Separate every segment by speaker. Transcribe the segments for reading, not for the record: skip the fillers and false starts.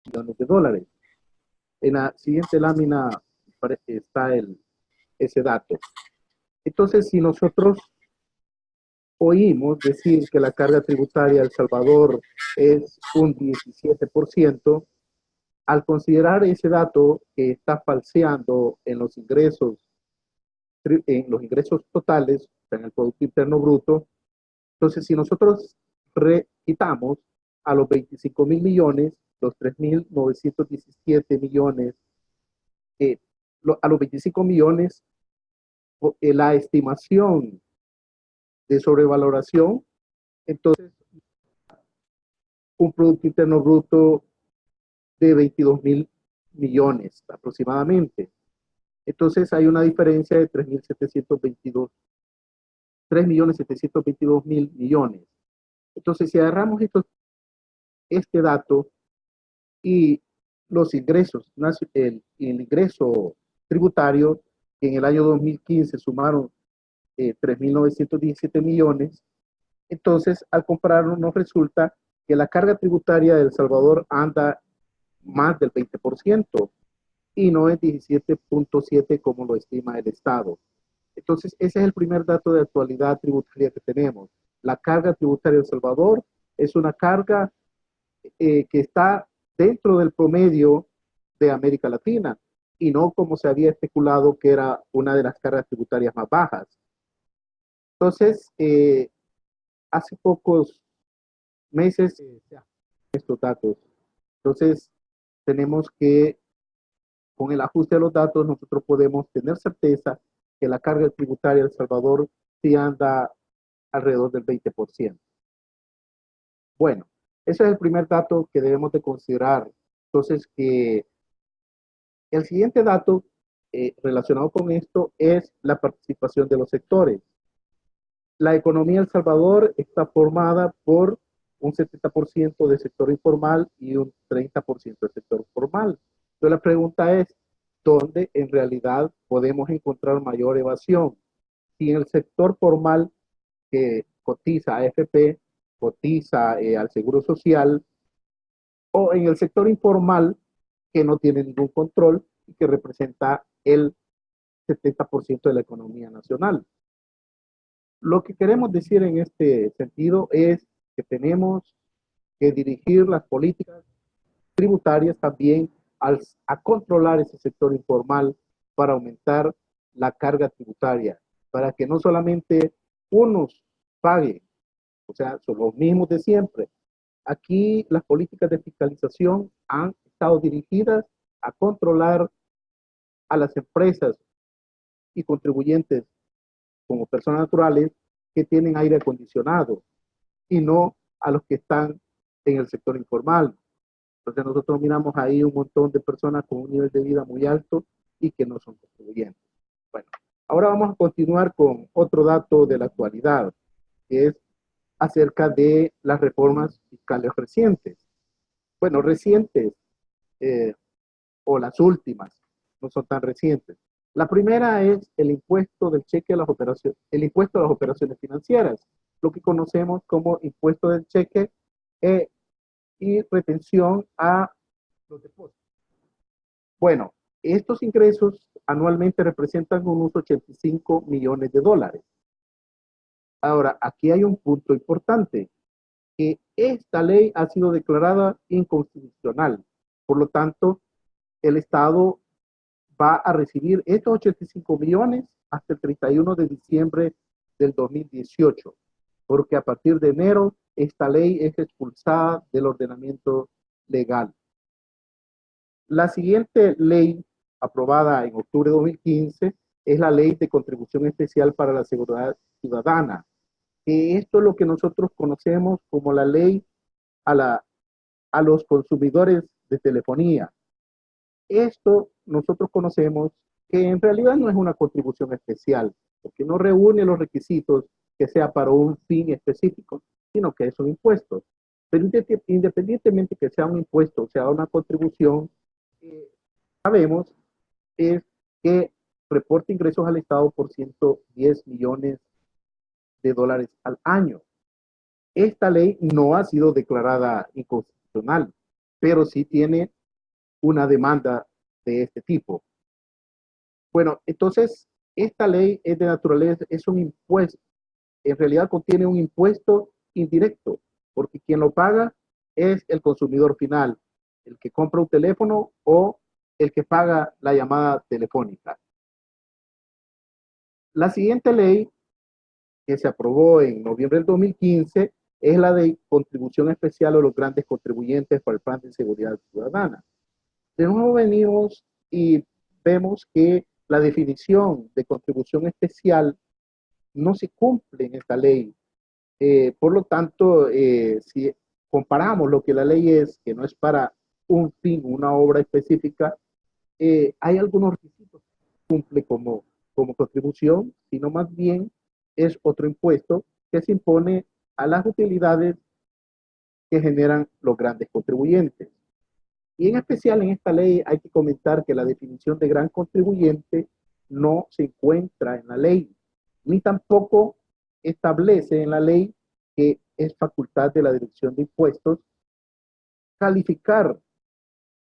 Speaker 1: millones de dólares. En la siguiente lámina está ese dato. Entonces, si nosotros oímos decir que la carga tributaria de El Salvador es un 17%, al considerar ese dato que está falseando en los ingresos totales, en el Producto Interno Bruto, entonces si nosotros quitamos a los 25 mil millones, los 3.917 millones, a los 25 millones, la estimación de sobrevaloración, entonces un Producto Interno Bruto de 22 mil millones aproximadamente. Entonces hay una diferencia de 3.722 mil millones. Entonces, si agarramos este dato y los ingresos, el ingreso tributario, que en el año 2015 sumaron 3.917 millones, entonces al compararlo nos resulta que la carga tributaria de El Salvador anda más del 20% y no es 17.7% como lo estima el Estado. Entonces, ese es el primer dato de actualidad tributaria que tenemos. La carga tributaria de El Salvador es una carga que está dentro del promedio de América Latina y no como se había especulado que era una de las cargas tributarias más bajas. Entonces, hace pocos meses estos datos. Entonces, tenemos que, con el ajuste de los datos, nosotros podemos tener certeza que la carga tributaria de El Salvador sí anda alrededor del 20%. Bueno, ese es el primer dato que debemos de considerar. Entonces, que el siguiente dato relacionado con esto es la participación de los sectores. La economía de El Salvador está formada por un 70% de sector informal y un 30% de sector formal. Entonces la pregunta es, ¿dónde en realidad podemos encontrar mayor evasión? Si en el sector formal que cotiza a AFP, cotiza al Seguro Social, o en el sector informal que no tiene ningún control y que representa el 70% de la economía nacional. Lo que queremos decir en este sentido es que tenemos que dirigir las políticas tributarias también a controlar ese sector informal para aumentar la carga tributaria, para que no solamente unos paguen, o sea, son los mismos de siempre. Aquí las políticas de fiscalización han estado dirigidas a controlar a las empresas y contribuyentes como personas naturales que tienen aire acondicionado y no a los que están en el sector informal. Entonces nosotros miramos ahí un montón de personas con un nivel de vida muy alto y que no son contribuyentes. Bueno, ahora vamos a continuar con otro dato de la actualidad, que es acerca de las reformas fiscales recientes. Bueno, recientes eh, o las últimas, no son tan recientes. La primera es el impuesto del cheque a las operaciones, el impuesto a las operaciones financieras, lo que conocemos como impuesto del cheque y retención a los depósitos. Bueno, estos ingresos anualmente representan unos 85 millones de dólares. Ahora, aquí hay un punto importante, que esta ley ha sido declarada inconstitucional. Por lo tanto, el Estado va a recibir estos 85 millones hasta el 31 de diciembre del 2018, porque a partir de enero esta ley es expulsada del ordenamiento legal. La siguiente ley aprobada en octubre de 2015 es la Ley de Contribución Especial para la Seguridad Ciudadana, que esto es lo que nosotros conocemos como la ley a los consumidores de telefonía. Esto nosotros conocemos que en realidad no es una contribución especial, porque no reúne los requisitos que sea para un fin específico, sino que es un impuesto. Pero independientemente que sea un impuesto o sea una contribución, sabemos es que reporta ingresos al Estado por 110 millones de dólares al año. Esta ley no ha sido declarada inconstitucional, pero sí tiene una demanda de este tipo. Bueno, entonces, esta ley es de naturaleza, es un impuesto, en realidad contiene un impuesto indirecto, porque quien lo paga es el consumidor final, el que compra un teléfono o el que paga la llamada telefónica. La siguiente ley que se aprobó en noviembre del 2015 es la de contribución especial a los grandes contribuyentes para el Plan de Seguridad Ciudadana. De nuevo venimos y vemos que la definición de contribución especial no se cumple en esta ley. Por lo tanto, si comparamos lo que la ley es, que no es para un fin, una obra específica, hay algunos requisitos que cumple como contribución, sino más bien es otro impuesto que se impone a las utilidades que generan los grandes contribuyentes. Y en especial en esta ley hay que comentar que la definición de gran contribuyente no se encuentra en la ley, ni tampoco establece en la ley que es facultad de la Dirección de Impuestos calificar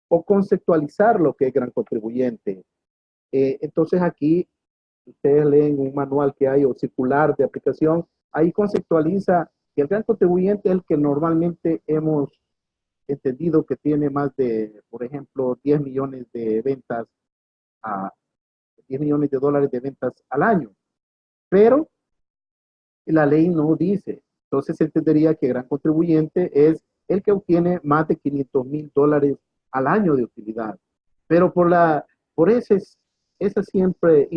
Speaker 1: o conceptualizar lo que es gran contribuyente. Entonces aquí ustedes leen un manual que hay o circular de aplicación, ahí conceptualiza que el gran contribuyente es el que normalmente hemos entendido que tiene más de, por ejemplo, 10 millones de ventas, a 10 millones de dólares de ventas al año. Pero la ley no dice. Entonces se entendería que gran contribuyente es el que obtiene más de 500 mil dólares al año de utilidad. Pero por esa siempre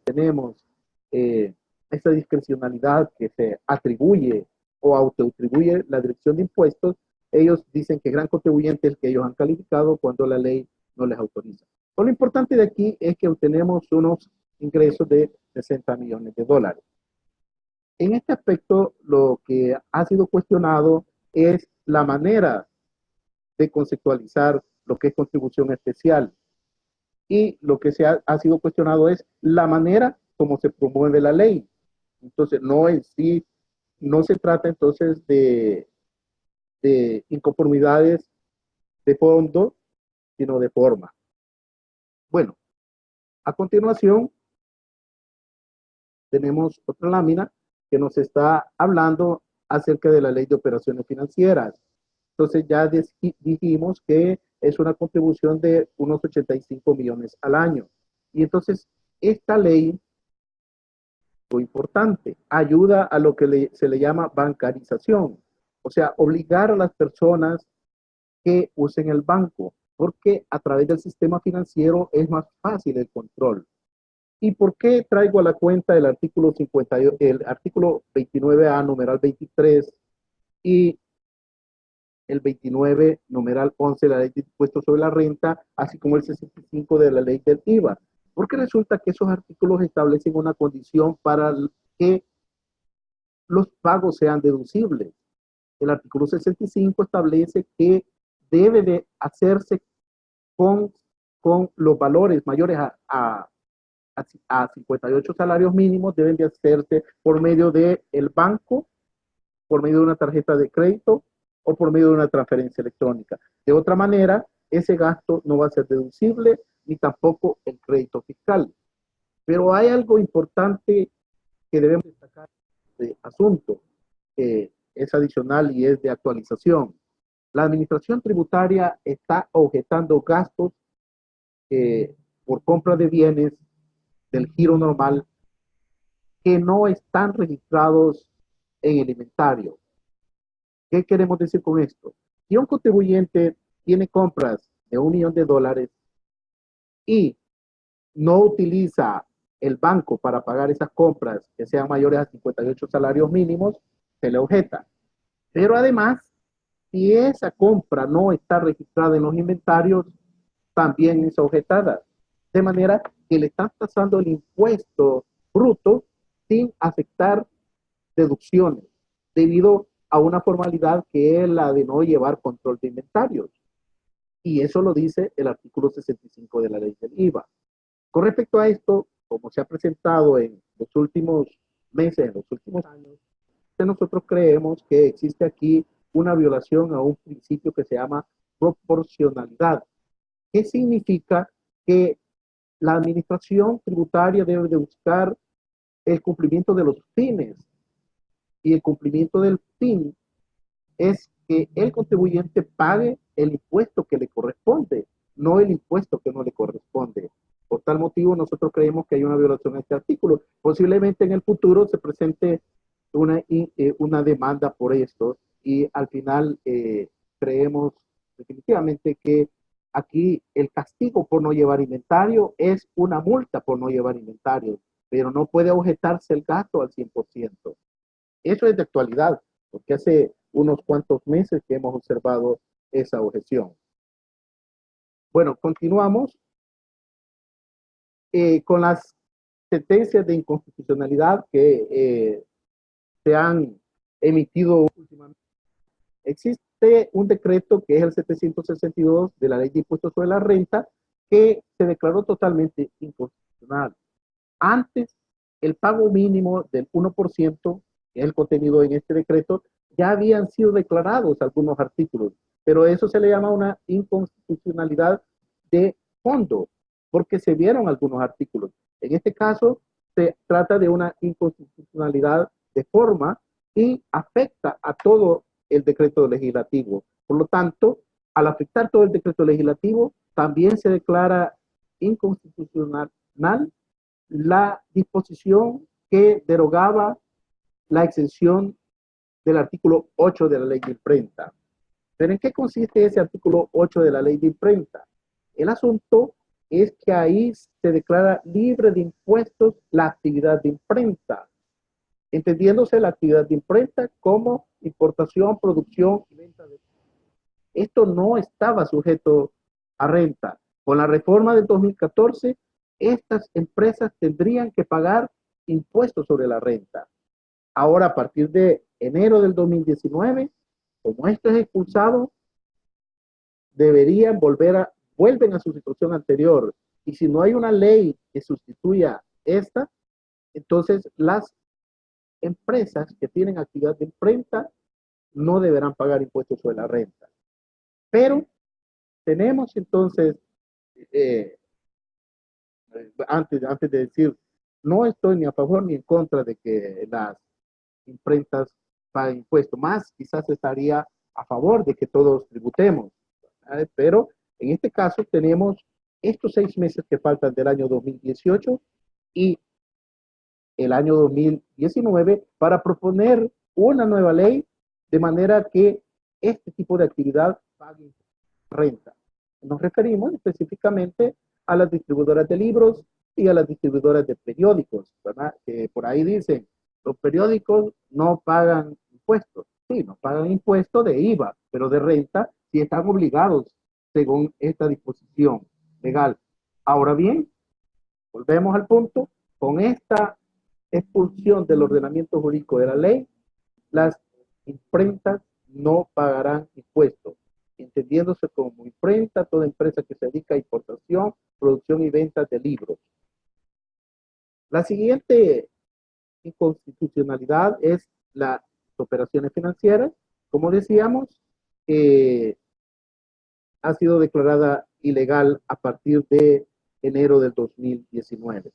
Speaker 1: tenemos esa discrecionalidad que se atribuye o autoatribuye la Dirección de Impuestos, ellos dicen que gran contribuyente es el que ellos han calificado cuando la ley no les autoriza. Pero lo importante de aquí es que obtenemos unos ingresos de 60 millones de dólares. En este aspecto, lo que ha sido cuestionado es la manera de conceptualizar lo que es contribución especial. Y lo que ha sido cuestionado es la manera como se promueve la ley. Entonces, no en sí, no se trata entonces de inconformidades de fondo, sino de forma. Bueno, a continuación tenemos otra lámina que nos está hablando acerca de la ley de operaciones financieras. Entonces ya dijimos que es una contribución de unos 85 millones al año. Y entonces esta ley, lo importante, ayuda a lo que se le llama bancarización. O sea, obligar a las personas que usen el banco, porque a través del sistema financiero es más fácil el control. ¿Y por qué traigo a la cuenta el artículo 50, el artículo 29A, numeral 23 y el 29, numeral 11 de la ley de impuestos sobre la renta, así como el 65 de la ley del IVA? Porque resulta que esos artículos establecen una condición para que los pagos sean deducibles. El artículo 65 establece que debe de hacerse con, con los valores mayores a 58 salarios mínimos, deben de hacerse por medio del banco, por medio de una tarjeta de crédito o por medio de una transferencia electrónica. De otra manera, ese gasto no va a ser deducible ni tampoco el crédito fiscal. Pero hay algo importante que debemos destacar de asunto, que es adicional y es de actualización. La administración tributaria está objetando gastos por compra de bienes del giro normal que no están registrados en el inventario. ¿Qué queremos decir con esto? Si un contribuyente tiene compras de $1 millón y no utiliza el banco para pagar esas compras que sean mayores a 58 salarios mínimos, se le objeta. Pero además, si esa compra no está registrada en los inventarios, también es objetada. De manera que le están tasando el impuesto bruto sin aceptar deducciones, debido a una formalidad que es la de no llevar control de inventarios. Y eso lo dice el artículo 65 de la ley del IVA. Con respecto a esto, como se ha presentado en los últimos meses, en los últimos años, nosotros creemos que existe aquí una violación a un principio que se llama proporcionalidad. ¿Qué significa? Que la administración tributaria debe de buscar el cumplimiento de los fines, y el cumplimiento del fin es que el contribuyente pague el impuesto que le corresponde, no el impuesto que no le corresponde. Por tal motivo, nosotros creemos que hay una violación a este artículo. Posiblemente en el futuro se presente una demanda por esto, y al final creemos definitivamente que aquí el castigo por no llevar inventario es una multa por no llevar inventario, pero no puede objetarse el gasto al 100%. Eso es de actualidad, porque hace unos cuantos meses que hemos observado esa objeción. Bueno, continuamos con las sentencias de inconstitucionalidad que se han emitido últimamente. Existe un decreto que es el 762 de la Ley de Impuestos sobre la Renta, que se declaró totalmente inconstitucional. Antes, el pago mínimo del 1%, que es el contenido en este decreto, ya habían sido declarados algunos artículos, pero eso se le llama una inconstitucionalidad de fondo, porque se vieron algunos artículos. En este caso, se trata de una inconstitucionalidad de forma y afecta a todo el decreto legislativo. Por lo tanto, al afectar todo el decreto legislativo, también se declara inconstitucional la disposición que derogaba la exención del artículo 8 de la ley de imprenta. ¿Pero en qué consiste ese artículo 8 de la ley de imprenta? El asunto es que ahí se declara libre de impuestos la actividad de imprenta, entendiéndose la actividad de imprenta como importación, producción y venta de... Esto no estaba sujeto a renta. Con la reforma del 2014, estas empresas tendrían que pagar impuestos sobre la renta. Ahora, a partir de enero del 2019, como esto es expulsado, vuelven a su situación anterior. Y si no hay una ley que sustituya esta, entonces las empresas que tienen actividad de imprenta no deberán pagar impuestos sobre la renta. Pero tenemos entonces, eh, antes de decir, no estoy ni a favor ni en contra de que las imprentas paguen impuestos, más quizás estaría a favor de que todos tributemos, ¿vale? Pero en este caso tenemos estos 6 meses que faltan del año 2018 y el año 2019 para proponer una nueva ley de manera que este tipo de actividad pague renta. Nos referimos específicamente a las distribuidoras de libros y a las distribuidoras de periódicos, ¿verdad? Que por ahí dicen, los periódicos no pagan impuestos. Sí, no pagan impuestos de IVA, pero de renta sí están obligados según esta disposición legal. Ahora bien, volvemos al punto, con esta expulsión del ordenamiento jurídico de la ley, las imprentas no pagarán impuestos, entendiéndose como imprenta toda empresa que se dedica a importación, producción y venta de libros. La siguiente inconstitucionalidad es las operaciones financieras. Como decíamos, ha sido declarada ilegal a partir de enero del 2019.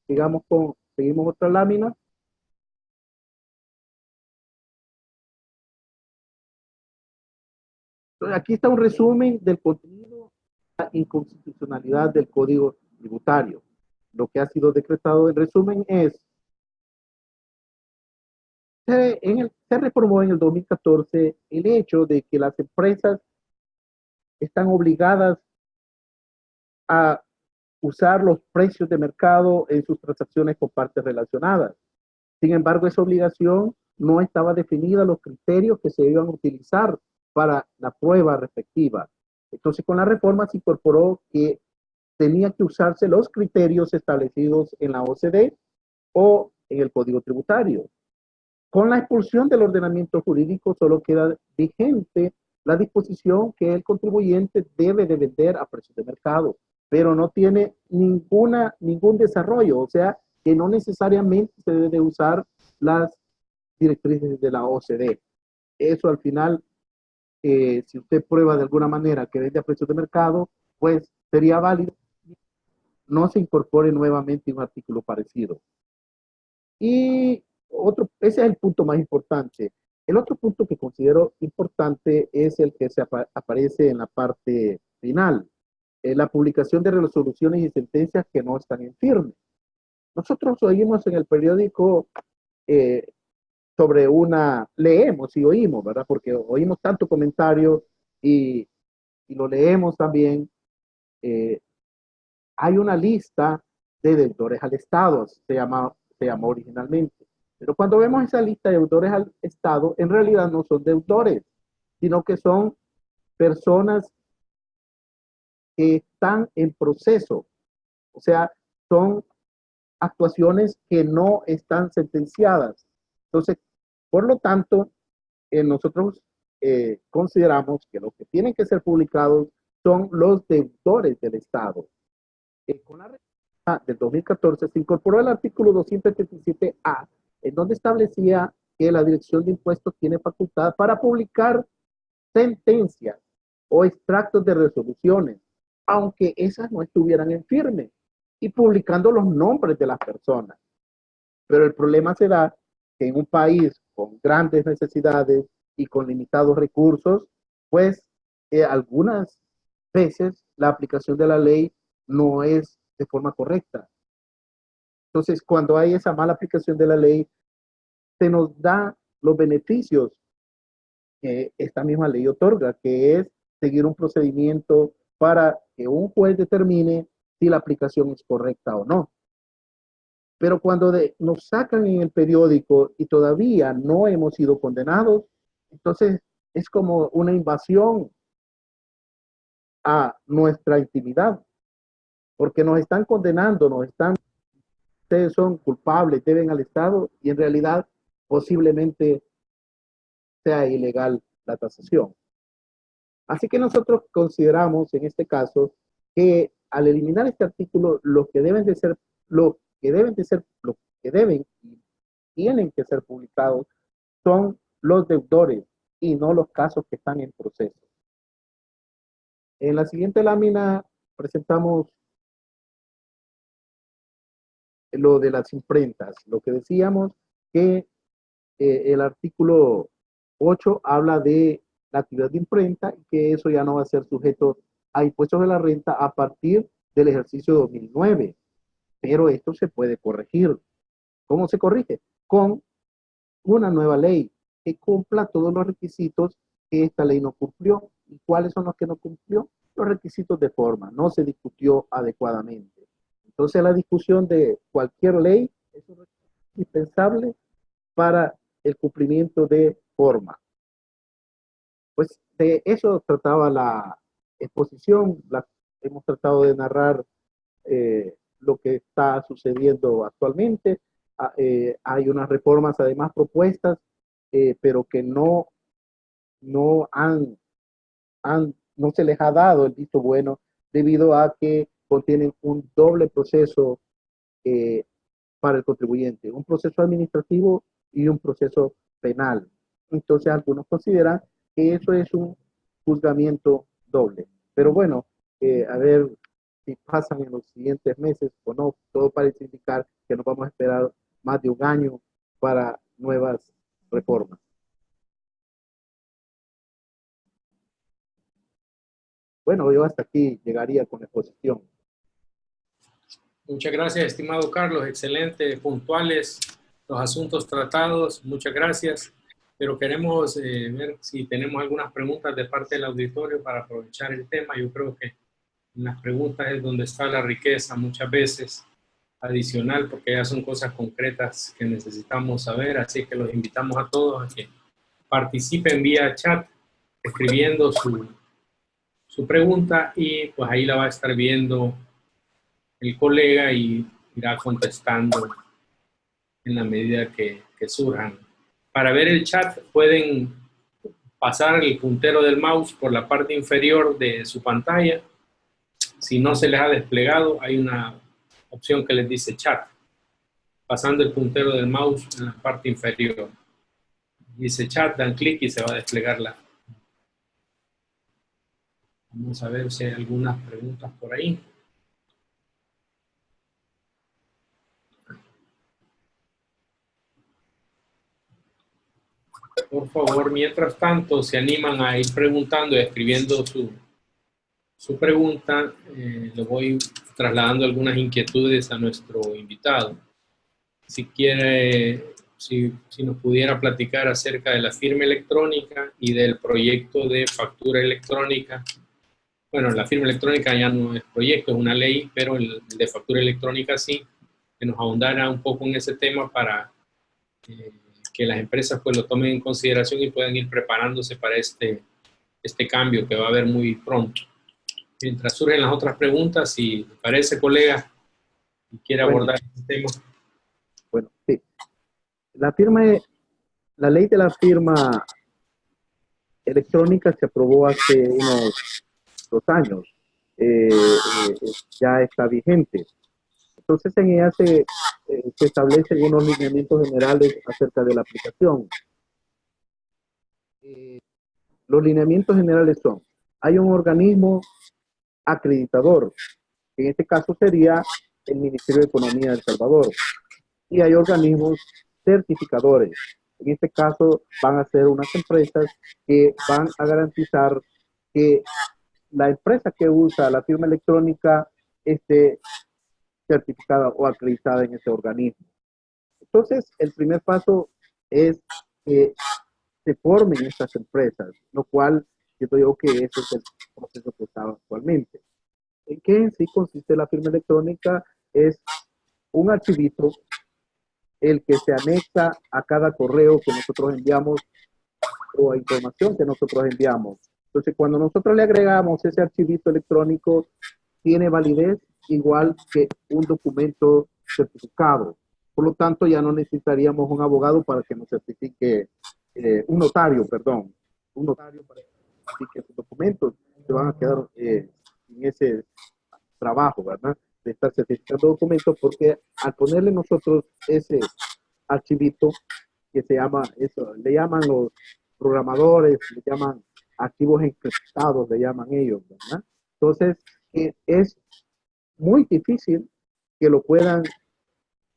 Speaker 1: Seguimos otra lámina. Entonces, aquí está un resumen del contenido de la inconstitucionalidad del Código Tributario. Lo que ha sido decretado en resumen es, se reformó en el 2014 el hecho de que las empresas están obligadas a usar los precios de mercado en sus transacciones con partes relacionadas. Sin embargo, esa obligación no estaba definida los criterios que se iban a utilizar para la prueba respectiva. Entonces, con la reforma se incorporó que tenía que usarse los criterios establecidos en la OCDE o en el Código Tributario. Con la expulsión del ordenamiento jurídico solo queda vigente la disposición que el contribuyente debe de vender a precios de mercado, pero no tiene ningún desarrollo, o sea, que no necesariamente se debe de usar las directrices de la OCDE. Eso al final, si usted prueba de alguna manera que vende a precios de mercado, pues sería válido no se incorpore nuevamente un artículo parecido. Y ese es el punto más importante. El otro punto que considero importante es el que aparece en la parte final, la publicación de resoluciones y sentencias que no están en firme. Nosotros oímos en el periódico eh, leemos y oímos, ¿verdad? Porque oímos tanto comentario y, y lo leemos también. eh, Hay una lista de deudores al Estado, se llamó originalmente. Pero cuando vemos esa lista de deudores al Estado, en realidad no son deudores, sino que son personas que están en proceso. O sea, son actuaciones que no están sentenciadas. Entonces, por lo tanto, nosotros consideramos que los que tienen que ser publicados son los deudores del Estado. Con la reforma del 2014 se incorporó el artículo 277A, en donde establecía que la Dirección de Impuestos tiene facultad para publicar sentencias o extractos de resoluciones, aunque esas no estuvieran en firme, y publicando los nombres de las personas. Pero el problema se da que en un país con grandes necesidades y con limitados recursos, pues algunas veces la aplicación de la ley no es de forma correcta. Entonces, cuando hay esa mala aplicación de la ley, se nos da los beneficios que esta misma ley otorga, que es seguir un procedimiento para que un juez determine si la aplicación es correcta o no. Pero cuando nos sacan en el periódico y todavía no hemos sido condenados, entonces es como una invasión a nuestra intimidad, porque nos están condenando, ustedes son culpables, deben al Estado, y en realidad posiblemente sea ilegal la tasación. Así que nosotros consideramos en este caso que al eliminar este artículo, lo que deben y tienen que ser publicados son los deudores y no los casos que están en proceso. En la siguiente lámina presentamos lo de las imprentas, lo que decíamos que el artículo 8 habla de la actividad de imprenta y que eso ya no va a ser sujeto a impuestos de la renta a partir del ejercicio 2009. Pero esto se puede corregir. ¿Cómo se corrige? Con una nueva ley que cumpla todos los requisitos que esta ley no cumplió. ¿Y cuáles son los que no cumplió? Los requisitos de forma. No se discutió adecuadamente. Entonces la discusión de cualquier ley es indispensable para el cumplimiento de forma. Pues de eso trataba la exposición. Hemos tratado de narrar lo que está sucediendo actualmente. Hay unas reformas además propuestas, pero que no no se les ha dado el visto bueno debido a que contienen un doble proceso eh, para el contribuyente, un proceso administrativo y un proceso penal. Entonces algunos consideran que eso es un juzgamiento doble. Pero bueno, a ver si pasan en los siguientes meses o no, todo parece indicar que nos vamos a esperar más de un año para nuevas reformas. Bueno, yo hasta aquí llegaría con la exposición.
Speaker 2: Muchas gracias, estimado Carlos. Excelente, puntuales los asuntos tratados. Muchas gracias. Pero queremos ver si tenemos algunas preguntas de parte del auditorio para aprovechar el tema. Yo creo que en las preguntas es donde está la riqueza muchas veces adicional, porque ya son cosas concretas que necesitamos saber. Así que los invitamos a todos a que participen vía chat, escribiendo su pregunta, y pues ahí la va a estar viendo el colega y irá contestando en la medida que surjan. Para ver el chat pueden pasar el puntero del mouse por la parte inferior de su pantalla. Si no se les ha desplegado, hay una opción que les dice chat. Pasando el puntero del mouse en la parte inferior, dice chat, dan clic y se va a desplegar Vamos a ver si hay algunas preguntas por ahí. Por favor, mientras tanto, se animan a ir preguntando y escribiendo su pregunta. Le voy trasladando algunas inquietudes a nuestro invitado. Si quiere, si nos pudiera platicar acerca de la firma electrónica y del proyecto de factura electrónica. Bueno, la firma electrónica ya no es proyecto, es una ley, pero el de factura electrónica sí, que nos ahondara un poco en ese tema para que las empresas pues lo tomen en consideración y puedan ir preparándose para este cambio que va a haber muy pronto. Mientras surgen las otras preguntas, si le parece, colega, y quiere abordar este tema.
Speaker 1: Bueno, sí. La ley de la firma electrónica se aprobó hace unos 2 años. Ya está vigente. Entonces, en ella se establecen unos lineamientos generales acerca de la aplicación. Los lineamientos generales son: hay un organismo acreditador, que en este caso sería el Ministerio de Economía de El Salvador, y hay organismos certificadores. En este caso van a ser unas empresas que van a garantizar que la empresa que usa la firma electrónica esté certificada o acreditada en ese organismo. Entonces, el primer paso es que se formen estas empresas, lo cual yo digo que ese es el proceso que está actualmente. ¿En qué en sí consiste la firma electrónica? Es un archivito el que se anexa a cada correo que nosotros enviamos o a información que nosotros enviamos. Entonces, cuando nosotros le agregamos ese archivito electrónico, tiene validez igual que un documento certificado. Por lo tanto, ya no necesitaríamos un abogado para que nos certifique, un notario para que certifique esos documentos. Se van a quedar en ese trabajo, ¿verdad? De estar certificando documentos, porque al ponerle nosotros ese archivito que se llama, eso, le llaman los programadores, le llaman archivos encriptados, le llaman ellos, ¿verdad? Entonces, es muy difícil que lo puedan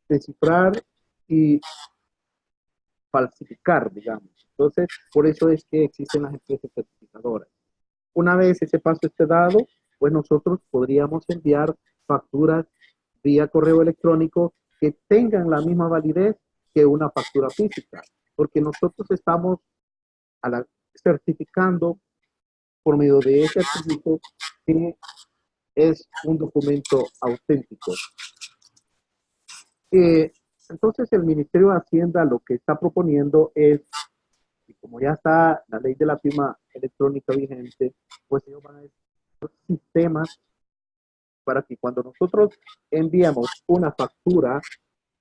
Speaker 1: descifrar y falsificar, digamos. Entonces, por eso es que existen las empresas certificadoras. Una vez ese paso esté dado, pues nosotros podríamos enviar facturas vía correo electrónico que tengan la misma validez que una factura física, porque nosotros estamos certificando por medio de ese archivo que es un documento auténtico. Entonces el Ministerio de Hacienda lo que está proponiendo es, y como ya está la ley de la firma electrónica vigente, pues ellos van a desarrollar sistemas para que cuando nosotros enviamos una factura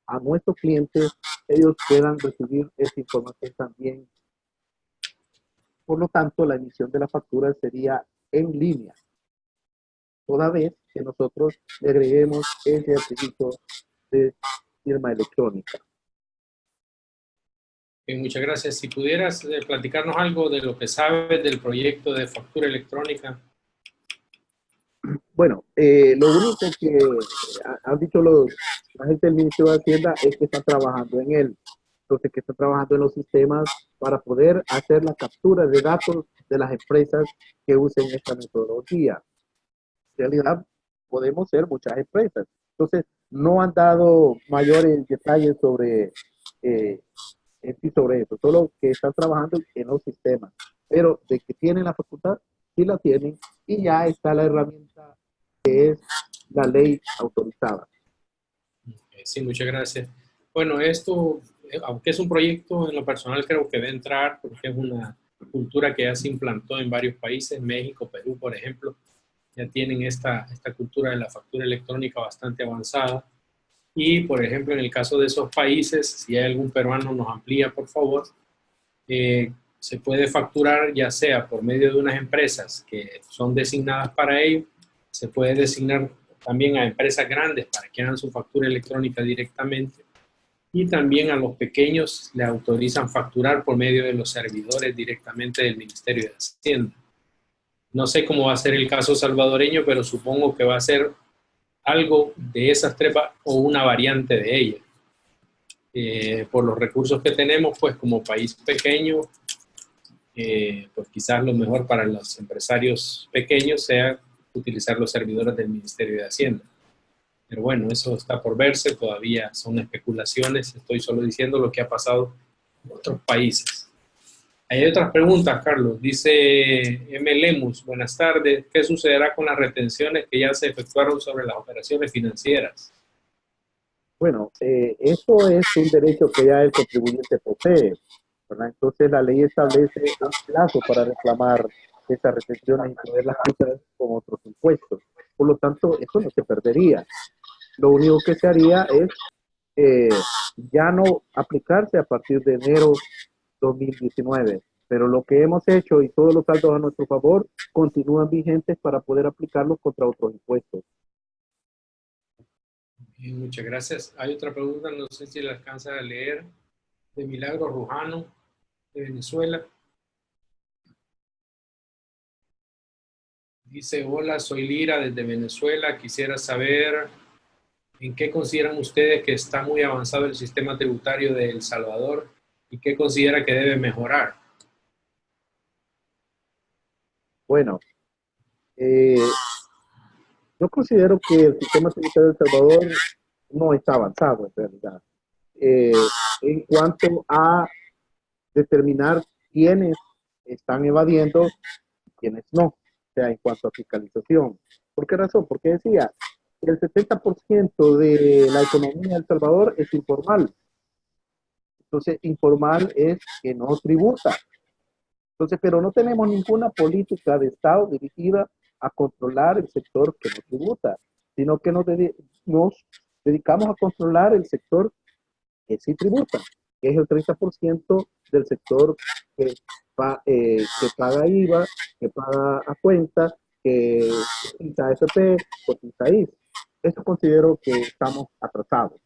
Speaker 1: a nuestros clientes, ellos puedan recibir esa información también. Por lo tanto, la emisión de la factura sería en línea, toda vez que nosotros le agreguemos ese archivo de firma electrónica.
Speaker 2: Muchas gracias. Si pudieras platicarnos algo de lo que sabes del proyecto de factura electrónica.
Speaker 1: Bueno, lo único que han dicho la gente del Ministerio de Hacienda es que están trabajando en él. Entonces, que están trabajando en los sistemas para poder hacer la captura de datos de las empresas que usen esta metodología. En realidad, podemos ser muchas empresas. Entonces, no han dado mayores detalles sobre eso, solo que están trabajando en los sistemas. Pero de que tienen la facultad, sí la tienen, y ya está la herramienta que es la ley autorizada.
Speaker 2: Sí, muchas gracias. Bueno, esto, aunque es un proyecto, en lo personal creo que va a entrar porque es una cultura que ya se implantó en varios países, México, Perú, por ejemplo, ya tienen esta cultura de la factura electrónica bastante avanzada. Y, por ejemplo, en el caso de esos países, si hay algún peruano, nos amplía, por favor, se puede facturar ya sea por medio de unas empresas que son designadas para ello, se puede designar también a empresas grandes para que hagan su factura electrónica directamente, y también a los pequeños le autorizan facturar por medio de los servidores directamente del Ministerio de Hacienda. No sé cómo va a ser el caso salvadoreño, pero supongo que va a ser algo de esas tres o una variante de ella. Por los recursos que tenemos, pues como país pequeño, pues quizás lo mejor para los empresarios pequeños sea utilizar los servidores del Ministerio de Hacienda. Pero bueno, eso está por verse, todavía son especulaciones, estoy solo diciendo lo que ha pasado en otros países. Hay otras preguntas, Carlos. Dice M. Lemus, buenas tardes. ¿Qué sucederá con las retenciones que ya se efectuaron sobre las operaciones financieras?
Speaker 1: Bueno, eso es un derecho que ya el contribuyente posee, ¿verdad? Entonces la ley establece un plazo para reclamar esas retenciones y poderlas cruzar con otros impuestos. Por lo tanto, eso no se perdería. Lo único que se haría es eh, ya no aplicarse a partir de enero 2019. Pero lo que hemos hecho y todos los saldos a nuestro favor continúan vigentes para poder aplicarlos contra otros impuestos.
Speaker 2: Bien, muchas gracias. Hay otra pregunta, no sé si la alcanza a leer, de Milagro Rujano, de Venezuela. Dice, hola, soy Lira desde Venezuela. Quisiera saber en qué consideran ustedes que está muy avanzado el sistema tributario de El Salvador y qué considera que debe mejorar.
Speaker 1: Bueno, yo considero que el sistema tributario de El Salvador no está avanzado en realidad. Eh, en cuanto a determinar quiénes están evadiendo y quiénes no, o sea, en cuanto a fiscalización. ¿Por qué razón? Porque decía, el 70% de la economía de El Salvador es informal. Entonces, informal es que no tributa. Entonces, pero no tenemos ninguna política de Estado dirigida a controlar el sector que no tributa, sino que nos dedicamos a controlar el sector que sí tributa, que es el 30% del sector que, que paga IVA, que paga a cuenta, que cotiza AFP, cotiza IS. Eso considero que estamos atrasados,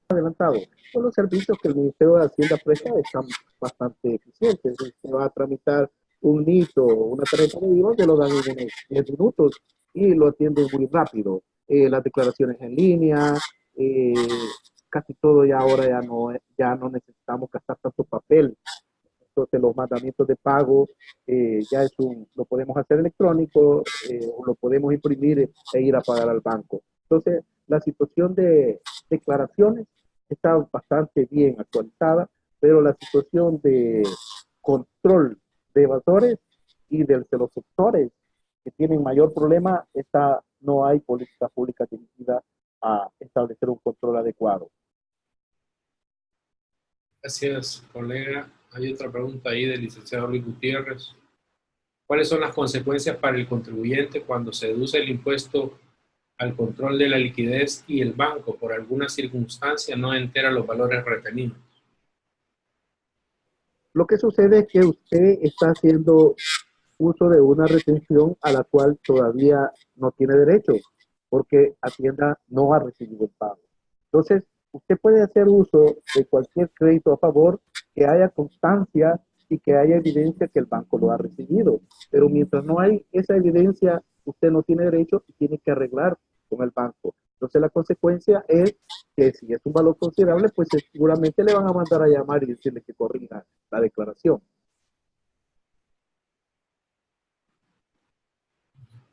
Speaker 1: adelantados. Con los servicios que el Ministerio de Hacienda presta están bastante eficientes. Si se va a tramitar un NIT o una tarjeta de IVA, se lo dan en unos 10 minutos y lo atienden muy rápido. Las declaraciones en línea, eh, casi todo ya ahora ya no necesitamos gastar tanto papel. Entonces los mandamientos de pago ya lo podemos hacer electrónico o lo podemos imprimir e ir a pagar al banco. Entonces la situación de declaraciones está bastante bien actualizada, pero la situación de control de evasores y de los sectores que tienen mayor problema, no hay política pública dirigida a establecer un control adecuado.
Speaker 2: Gracias, colega. Hay otra pregunta ahí del licenciado Luis Gutiérrez. ¿Cuáles son las consecuencias para el contribuyente cuando se deduce el impuesto al control de la liquidez y el banco por alguna circunstancia no entera los valores retenidos?
Speaker 1: Lo que sucede es que usted está haciendo uso de una retención a la cual todavía no tiene derecho, porque Hacienda no ha recibido el pago. Entonces, usted puede hacer uso de cualquier crédito a favor que haya constancia y que haya evidencia que el banco lo ha recibido. Pero mientras no hay esa evidencia, usted no tiene derecho y tiene que arreglar con el banco. Entonces, la consecuencia es que si es un valor considerable, pues seguramente le van a mandar a llamar y decirle que corrija la declaración.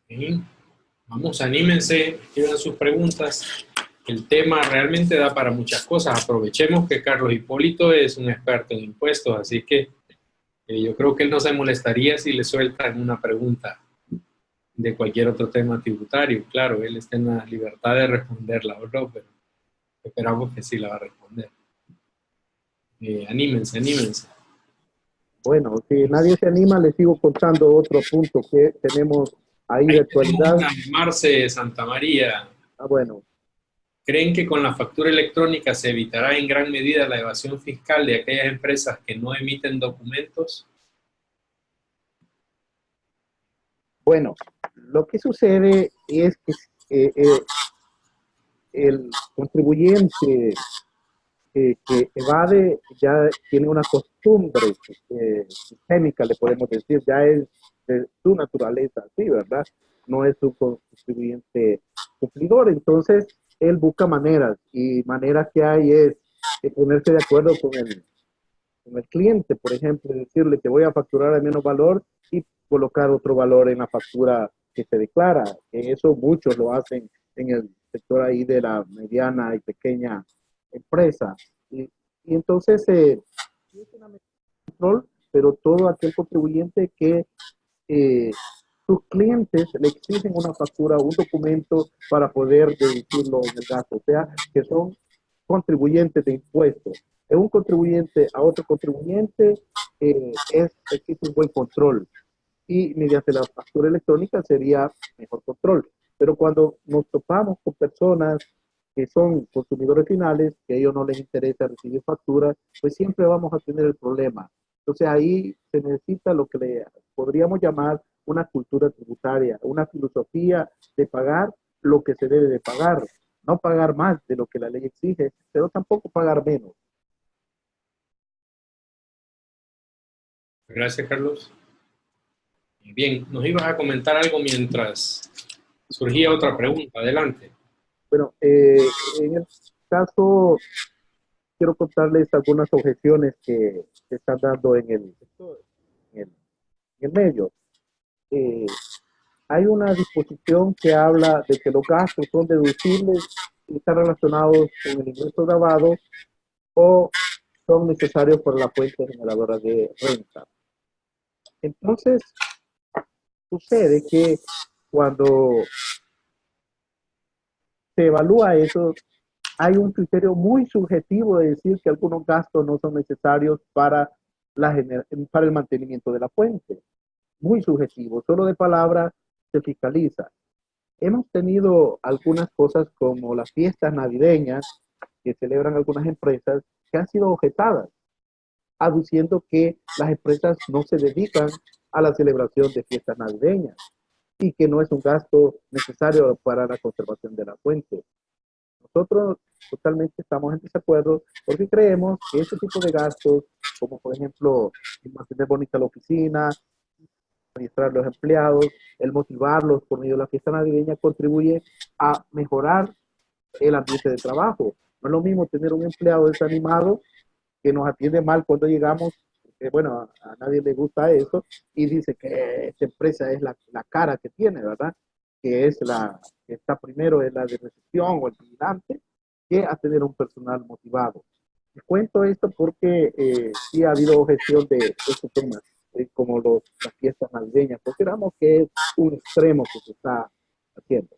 Speaker 2: Bien. Vamos, anímense, escriban sus preguntas. El tema realmente da para muchas cosas. Aprovechemos que Carlos Hipólito es un experto en impuestos, así que yo creo que él no se molestaría si le sueltan una pregunta de cualquier otro tema tributario. Claro, él está en la libertad de responderla, ¿verdad? Pero esperamos que sí la va a responder. Anímense, anímense.
Speaker 1: Bueno, si nadie se anima, les sigo contando otro punto que tenemos ahí de
Speaker 2: Ahí tenemos
Speaker 1: actualidad.
Speaker 2: una de Marce Santa María.
Speaker 1: Bueno.
Speaker 2: ¿Creen que con la factura electrónica se evitará en gran medida la evasión fiscal de aquellas empresas que no emiten documentos?
Speaker 1: Bueno, lo que sucede es que el contribuyente que evade ya tiene una costumbre sistémica, le podemos decir, ya es de su naturaleza, sí, ¿verdad? No es un contribuyente cumplidor, entonces él busca maneras y maneras que hay es ponerse de acuerdo con el cliente, por ejemplo, decirle te voy a facturar a menos valor y colocar otro valor en la factura que se declara. Eso muchos lo hacen en el sector ahí de la mediana y pequeña empresa. Y entonces es una medida de control, pero todo aquel contribuyente que eh, sus clientes le exigen una factura, un documento para poder deducirlo en el gasto, o sea, que son contribuyentes de impuestos. De un contribuyente a otro contribuyente existe un buen control y mediante la factura electrónica sería mejor control. Pero cuando nos topamos con personas que son consumidores finales, que a ellos no les interesa recibir facturas, pues siempre vamos a tener el problema. Entonces ahí se necesita lo que le podríamos llamar una cultura tributaria, una filosofía de pagar lo que se debe de pagar, no pagar más de lo que la ley exige, pero tampoco pagar menos.
Speaker 2: Gracias, Carlos. Bien, nos ibas a comentar algo mientras surgía otra pregunta. Adelante.
Speaker 1: Bueno, en el caso, quiero contarles algunas objeciones que se están dando en el, en el medio. Eh, Hay una disposición que habla de que los gastos son deducibles y están relacionados con el ingreso grabado o son necesarios por la fuente generadora de renta. Entonces, sucede que cuando se evalúa eso, hay un criterio muy subjetivo de decir que algunos gastos no son necesarios para el mantenimiento de la fuente. Muy subjetivo, solo de palabra se fiscaliza. Hemos tenido algunas cosas como las fiestas navideñas que celebran algunas empresas que han sido objetadas, aduciendo que las empresas no se dedican a la celebración de fiestas navideñas y que no es un gasto necesario para la conservación de la fuente. Nosotros totalmente estamos en desacuerdo porque creemos que este tipo de gastos, como por ejemplo mantener bonita la oficina, administrar los empleados, el motivarlos por medio de la fiesta navideña, contribuye a mejorar el ambiente de trabajo. No es lo mismo tener un empleado desanimado que nos atiende mal cuando llegamos, porque, bueno, a nadie le gusta eso, y dice que esta empresa es la cara que tiene, ¿verdad? Que es la que está primero en la de recepción o el vigilante, que a tener un personal motivado. Les cuento esto porque sí ha habido objeción de estos temas, como las fiestas navideñas. Consideramos que es un extremo que se está haciendo.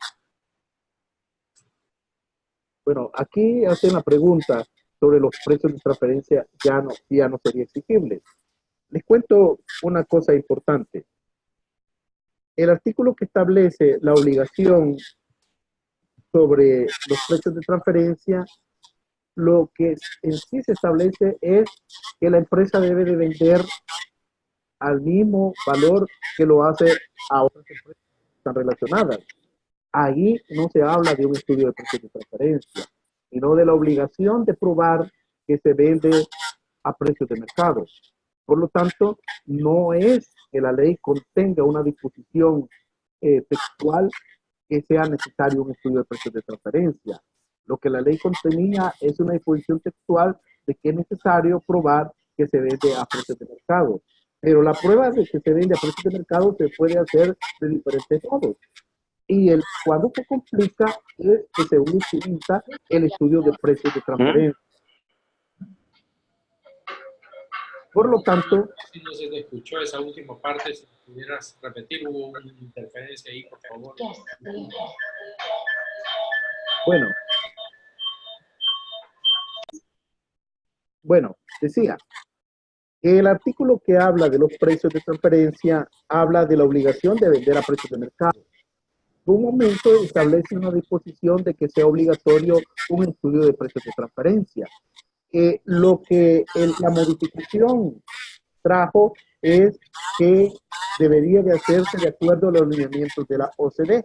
Speaker 1: Bueno, aquí hacen la pregunta sobre los precios de transferencia, ya no sería exigible. Les cuento una cosa importante. El artículo que establece la obligación sobre los precios de transferencia, lo que en sí se establece es que la empresa debe de vender al mismo valor que lo hace a otras empresas que están relacionadas. Ahí no se habla de un estudio de precios de transferencia, sino de la obligación de probar que se vende a precios de mercado. Por lo tanto, no es que la ley contenga una disposición textual que sea necesario un estudio de precios de transferencia. Lo que la ley contenía es una disposición textual de que es necesario probar que se vende a precios de mercado. Pero la prueba de que se vende a precios de mercado se puede hacer de diferentes modos. Y cuando se complica es que se utiliza el estudio de precios de transferencia. Por lo tanto,
Speaker 2: si no se te escuchó esa última parte, si pudieras repetir, hubo una interferencia ahí, por favor.
Speaker 1: Bueno, decía, el artículo que habla de los precios de transferencia habla de la obligación de vender a precios de mercado. En un momento establece una disposición de que sea obligatorio un estudio de precios de transferencia. Lo que la modificación trajo es que debería de hacerse de acuerdo a los lineamientos de la OCDE.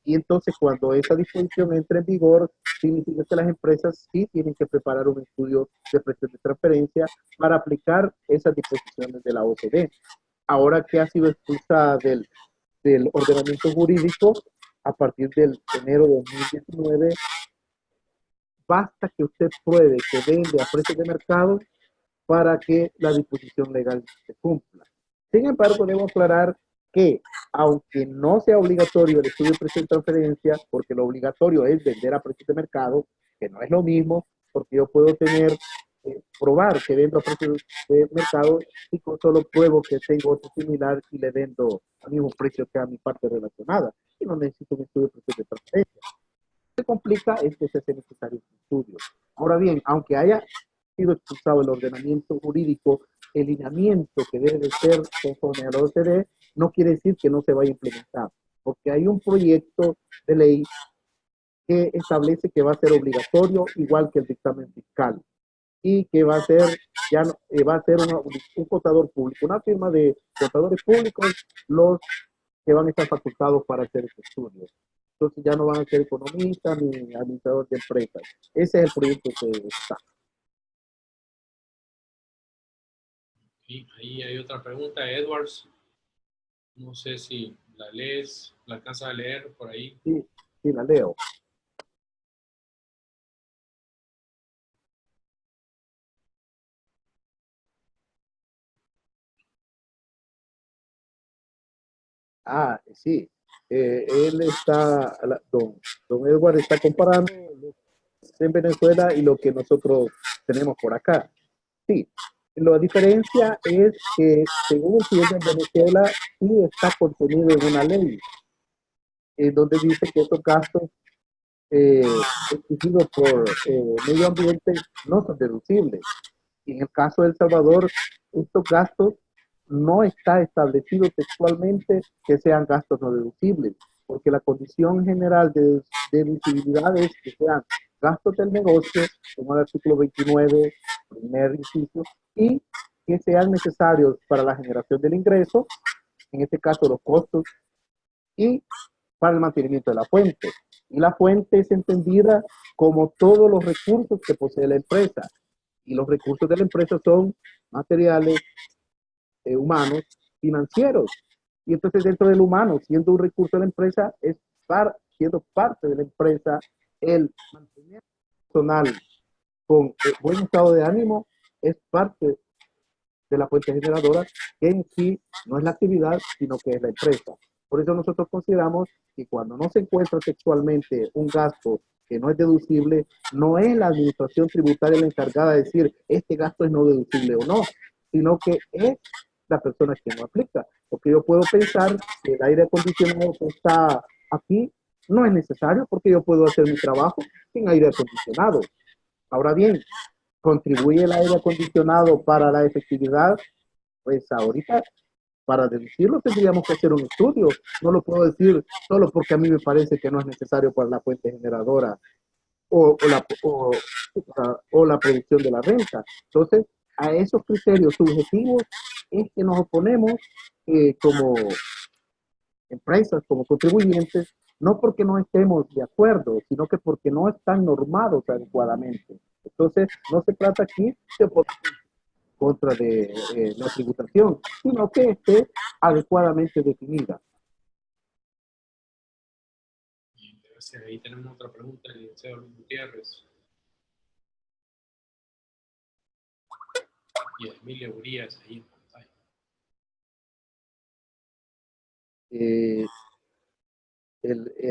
Speaker 1: Y entonces cuando esa disposición entre en vigor, significa que las empresas sí tienen que preparar un estudio de precios de transferencia para aplicar esas disposiciones de la OCDE. ahora que ha sido expulsada del ordenamiento jurídico, a partir del enero de 2019, basta que usted pruebe que vende a precios de mercado para que la disposición legal se cumpla. Sin embargo, debo aclarar que, aunque no sea obligatorio el estudio de precio de transferencia, porque lo obligatorio es vender a precios de mercado, que no es lo mismo, porque yo puedo probar que vendo a precios de mercado y con solo pruebo que tengo otro similar y le vendo al mismo precio que a mi parte relacionada. Y no necesito un estudio de precios de transferencia. Lo que complica es que se hace necesario un estudio. Ahora bien, aunque haya sido expulsado el ordenamiento jurídico, el lineamiento que debe de ser conforme a la OCDE, no quiere decir que no se vaya a implementar, porque hay un proyecto de ley que establece que va a ser obligatorio, igual que el dictamen fiscal, y que va a ser, ya no, va a ser un contador público, una firma de contadores públicos, los que van a estar facultados para hacer este estudio. Entonces ya no van a ser economistas ni administradores de empresas. Ese es el proyecto que está.
Speaker 2: Y ahí hay otra pregunta, Edwards. No sé si la lees, la alcanzas a leer por ahí.
Speaker 1: Sí, sí, la leo. Sí. Él está, don Edward está comparando en Venezuela y lo que nosotros tenemos por acá. Sí, la diferencia es que según el presidente de Venezuela sí está contenido en una ley, donde dice que estos gastos eh, exigidos por medio ambiente no son deducibles. Y en el caso de El Salvador, estos gastos no está establecido textualmente que sean gastos no deducibles, porque la condición general de deducibilidad es que sean gastos del negocio, como el artículo 29, primer inciso, y que sean necesarios para la generación del ingreso, en este caso los costos, y para el mantenimiento de la fuente. Y la fuente es entendida como todos los recursos que posee la empresa. Y los recursos de la empresa son materiales, humanos, financieros. Y entonces dentro del humano, siendo un recurso de la empresa, siendo parte de la empresa, el mantener personal con buen estado de ánimo es parte de la fuente generadora, que en sí no es la actividad, sino que es la empresa. Por eso nosotros consideramos que cuando no se encuentra textualmente un gasto que no es deducible, no es la administración tributaria la encargada de decir este gasto es no deducible o no, sino que es la persona que no aplica. Porque yo puedo pensar que el aire acondicionado que está aquí no es necesario porque yo puedo hacer mi trabajo sin aire acondicionado. Ahora bien, ¿contribuye el aire acondicionado para la efectividad? Pues ahorita, para deducirlo, tendríamos que hacer un estudio. No lo puedo decir solo porque a mí me parece que no es necesario para la fuente generadora o la producción de la renta. Entonces, a esos criterios subjetivos es que nos oponemos como empresas, como contribuyentes, no porque no estemos de acuerdo, sino que porque no están normados adecuadamente. Entonces, no se trata aquí de contra de la tributación, sino que esté adecuadamente definida.
Speaker 2: Gracias. Ahí tenemos otra pregunta del licenciado Luis Gutiérrez. Y Emilia Urias ahí en pantalla.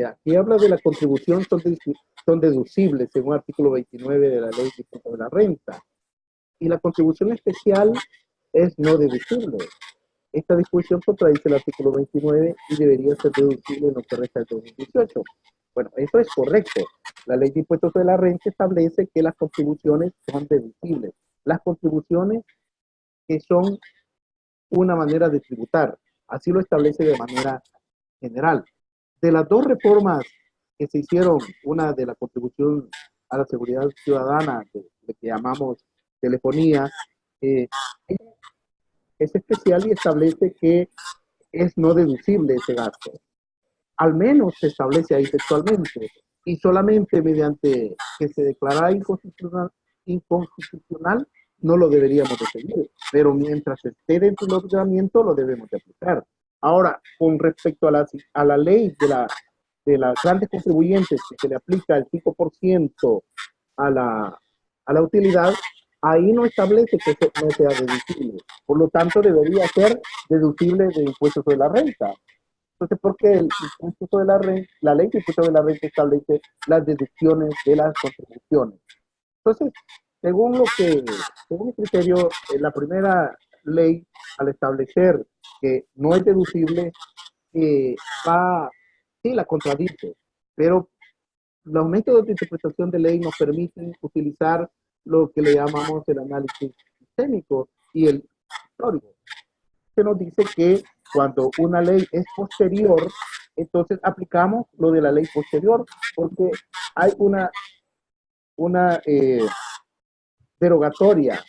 Speaker 1: Aquí habla de la contribución, son deducibles según el artículo 29 de la ley de la renta. Y la contribución especial es no deducible. Esta disposición contradice el artículo 29 y debería ser deducible en lo que resta del 2018. Bueno, eso es correcto. La ley de impuestos de la renta establece que las contribuciones son deducibles. Las contribuciones que son una manera de tributar. Así lo establece de manera general. De las dos reformas que se hicieron, una de la contribución a la seguridad ciudadana, de que llamamos telefonía, eh, es especial y establece que es no deducible ese gasto. Al menos se establece ahí textualmente. Y solamente mediante que se declara inconstitucional no lo deberíamos de seguir, pero mientras esté dentro del ordenamiento lo debemos de aplicar. Ahora, con respecto a la ley de las grandes contribuyentes que se le aplica el 5% a a la utilidad, ahí no establece que no sea deducible. Por lo tanto, debería ser deducible de impuestos sobre la renta. Entonces, ¿por qué el impuesto sobre la renta, la ley de impuestos sobre la renta establece las deducciones de las contribuciones? Entonces, según mi criterio, la primera ley, al establecer que no es deducible, va, sí la contradice, pero los métodos de interpretación de ley nos permiten utilizar lo que le llamamos el análisis sistémico y el histórico. Se nos dice que cuando una ley es posterior, entonces aplicamos lo de la ley posterior, porque hay una derogatoria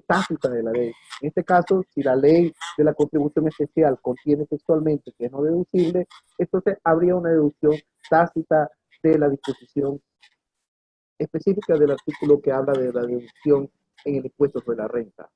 Speaker 1: tácita de la ley. En este caso, si la ley de la contribución especial contiene textualmente que es no deducible, entonces habría una deducción tácita de la disposición específica del artículo que habla de la deducción en el impuesto sobre la renta.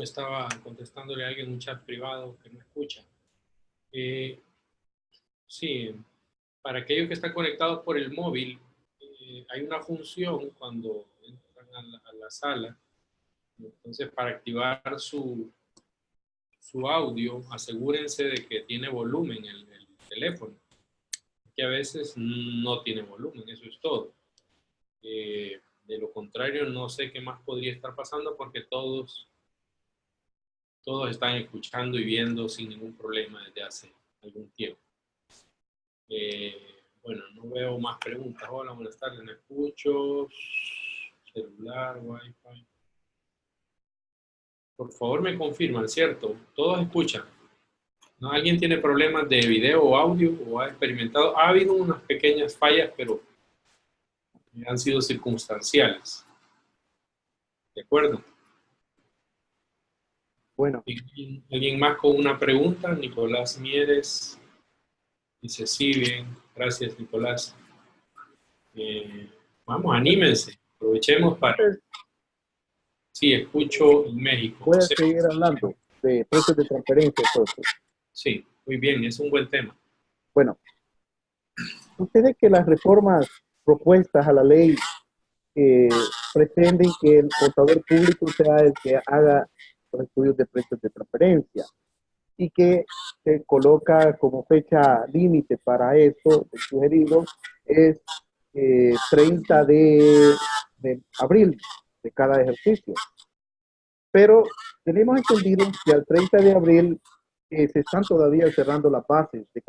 Speaker 2: Estaba contestándole a alguien en un chat privado que no escucha. Sí, para aquellos que están conectados por el móvil, hay una función cuando entran a la sala. Entonces, para activar su audio, asegúrense de que tiene volumen el teléfono, que a veces no tiene volumen, eso es todo. De lo contrario, no sé qué más podría estar pasando porque todos están escuchando y viendo sin ningún problema desde hace algún tiempo. Bueno, no veo más preguntas. Hola, buenas tardes, me escucho. Celular, Wi-Fi. Por favor, me confirman, ¿cierto? Todos escuchan. ¿No? ¿Alguien tiene problemas de video o audio o ha experimentado? Ha habido unas pequeñas fallas, pero han sido circunstanciales. ¿De acuerdo?
Speaker 1: Bueno.
Speaker 2: ¿Alguien más con una pregunta? Nicolás Mieres dice, sí, bien. Gracias, Nicolás. Vamos, anímense. Aprovechemos para... Sí, escucho en México.
Speaker 1: Voy a seguir hablando de precios de transferencia. Entonces.
Speaker 2: Sí, muy bien, es un buen tema.
Speaker 1: Bueno, sucede que las reformas propuestas a la ley pretenden que el contador público sea el que haga los estudios de precios de transferencia y que se coloca como fecha límite para eso, el sugerido, es 30 de abril de cada ejercicio. Pero tenemos entendido que al 30 de abril se están todavía cerrando las bases que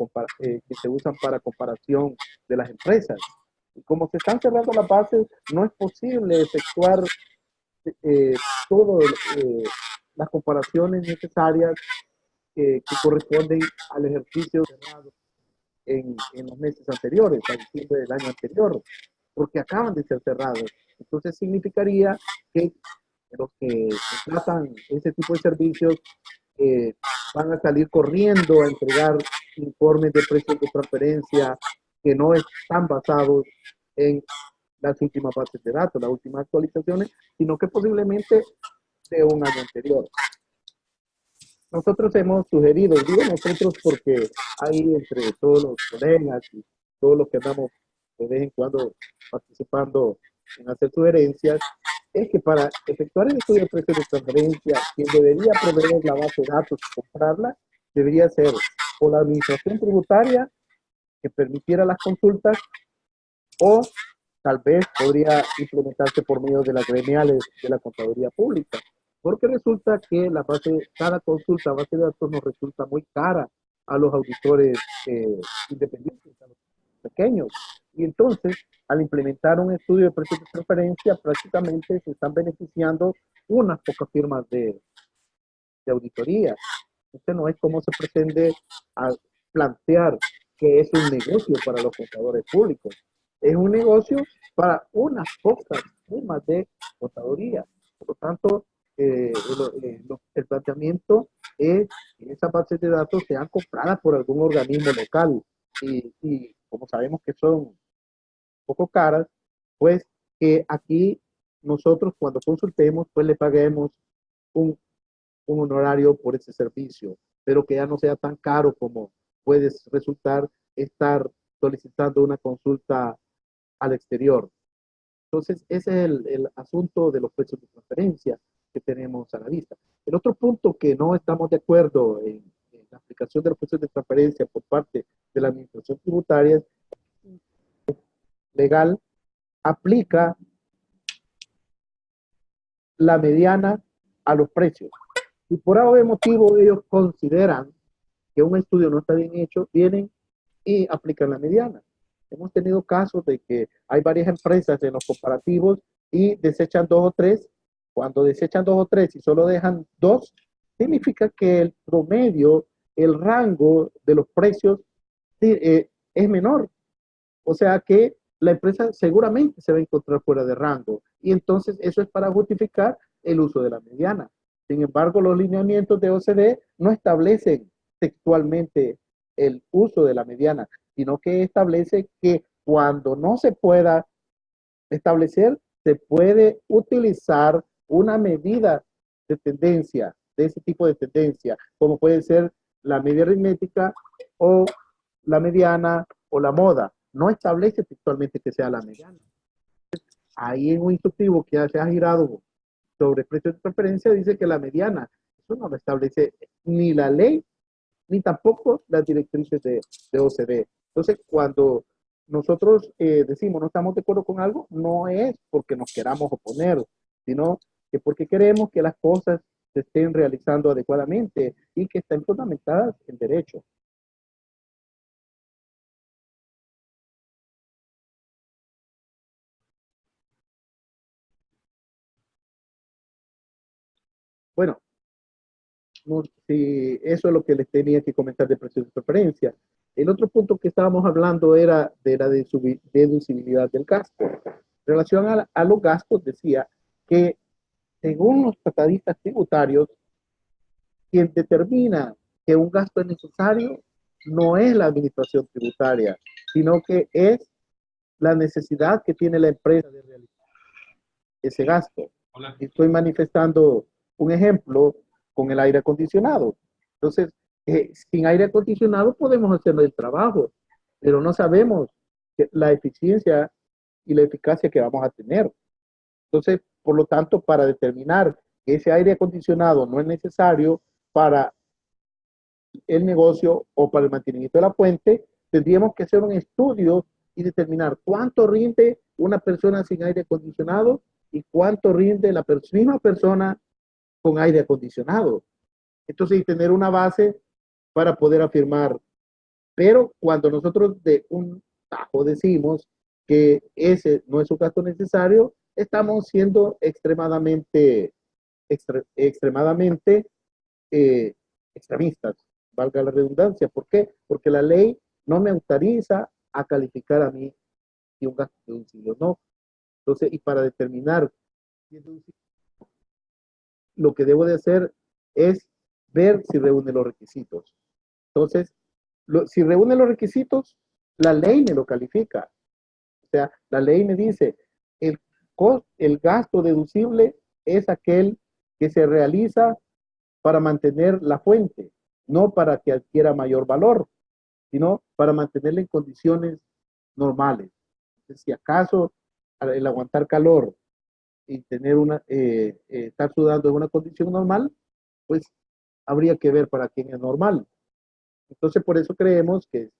Speaker 1: se usan para comparación de las empresas. Y como se están cerrando las bases, no es posible efectuar todas las comparaciones necesarias que corresponden al ejercicio cerrado en los meses anteriores, a diciembre del año anterior, porque acaban de ser cerrados. Entonces significaría que los que tratan ese tipo de servicios van a salir corriendo a entregar informes de precios de transferencia que no están basados en las últimas bases de datos, las últimas actualizaciones, sino que posiblemente de un año anterior. Nosotros hemos sugerido, digo nosotros porque hay entre todos los colegas y todos los que andamos de vez en cuando participando en hacer sugerencias, es que para efectuar el estudio de precios de transferencia, quien debería proveer la base de datos y comprarla, debería ser o la administración tributaria que permitiera las consultas, o tal vez podría implementarse por medio de las gremiales de la contaduría pública, porque resulta que cada consulta a base de datos nos resulta muy cara a los auditores independientes, a los pequeños, y entonces al implementar un estudio de precios de transferencia, prácticamente se están beneficiando unas pocas firmas de auditoría. Este no es como se pretende plantear que es un negocio para los contadores públicos. Es un negocio para unas pocas firmas de contaduría. Por lo tanto, el planteamiento es que esas bases de datos sean compradas por algún organismo local y como sabemos que son poco caras, pues que aquí nosotros cuando consultemos, pues le paguemos un, un honorario por ese servicio, pero que ya no sea tan caro como puede resultar estar solicitando una consulta al exterior. Entonces, ese es el asunto de los precios de transferencia que tenemos a la vista. El otro punto que no estamos de acuerdo en la aplicación de los precios de transferencia por parte de la administración tributaria legal aplica la mediana a los precios. Y por algún motivo ellos consideran que un estudio no está bien hecho, vienen y aplican la mediana. Hemos tenido casos de que hay varias empresas en los comparativos y desechan dos o tres. Cuando desechan dos o tres y solo dejan dos, significa que el promedio, el rango de los precios es menor. O sea que la empresa seguramente se va a encontrar fuera de rango. Y entonces eso es para justificar el uso de la mediana. Sin embargo, los lineamientos de OCDE no establecen textualmente el uso de la mediana, sino que establece que cuando no se pueda establecer, se puede utilizar una medida de tendencia, de ese tipo de tendencia, como puede ser la media aritmética o la mediana o la moda. No establece textualmente que sea la mediana. Ahí en un instructivo que se ha girado sobre precios de transferencia dice que la mediana, eso no lo establece ni la ley, ni tampoco las directrices de OCDE. Entonces, cuando nosotros decimos no estamos de acuerdo con algo, no es porque nos queramos oponer, sino que porque queremos que las cosas se estén realizando adecuadamente y que estén fundamentadas en derecho. Bueno, no, si eso es lo que les tenía que comentar de precios de preferencia. El otro punto que estábamos hablando era de la deducibilidad del gasto. En relación a los gastos, decía que según los tratadistas tributarios, quien determina que un gasto es necesario no es la administración tributaria, sino que es la necesidad que tiene la empresa de realizar ese gasto.
Speaker 2: Hola.
Speaker 1: Estoy manifestando un ejemplo con el aire acondicionado. Entonces, sin aire acondicionado podemos hacer el trabajo, pero no sabemos la eficiencia y la eficacia que vamos a tener. Entonces, por lo tanto, para determinar que ese aire acondicionado no es necesario para el negocio o para el mantenimiento de la fuente, tendríamos que hacer un estudio y determinar cuánto rinde una persona sin aire acondicionado y cuánto rinde la misma persona con aire acondicionado. Entonces, y tener una base para poder afirmar. Pero cuando nosotros de un tajo decimos que ese no es un gasto necesario, estamos siendo extremadamente eh, extremistas, valga la redundancia. ¿Por qué? Porque la ley no me autoriza a calificar a mí si un gasto es deducible o no. Entonces, y para determinar si es deducible, lo que debo de hacer es ver si reúne los requisitos. Entonces, si reúne los requisitos, la ley me lo califica. O sea, la ley me dice, el, el gasto deducible es aquel que se realiza para mantener la fuente, no para que adquiera mayor valor, sino para mantenerla en condiciones normales. Entonces, si acaso el aguantar calor y tener estar sudando en una condición normal, pues habría que ver para quién es normal. Entonces, por eso creemos que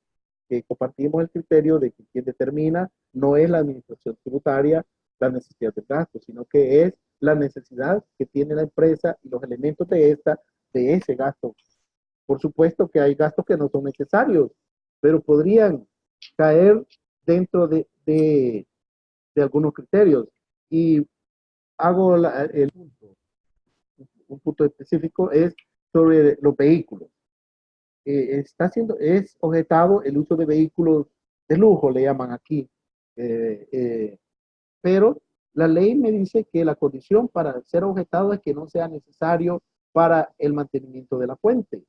Speaker 1: compartimos el criterio de que quien determina no es la administración tributaria la necesidad del gasto, sino que es la necesidad que tiene la empresa y los elementos de ese gasto. Por supuesto que hay gastos que no son necesarios, pero podrían caer dentro de algunos criterios. Y hago un punto específico es sobre los vehículos. Es objetado el uso de vehículos de lujo, le llaman aquí. Eh, eh, pero la ley me dice que la condición para ser objetado es que no sea necesario para el mantenimiento de la fuente.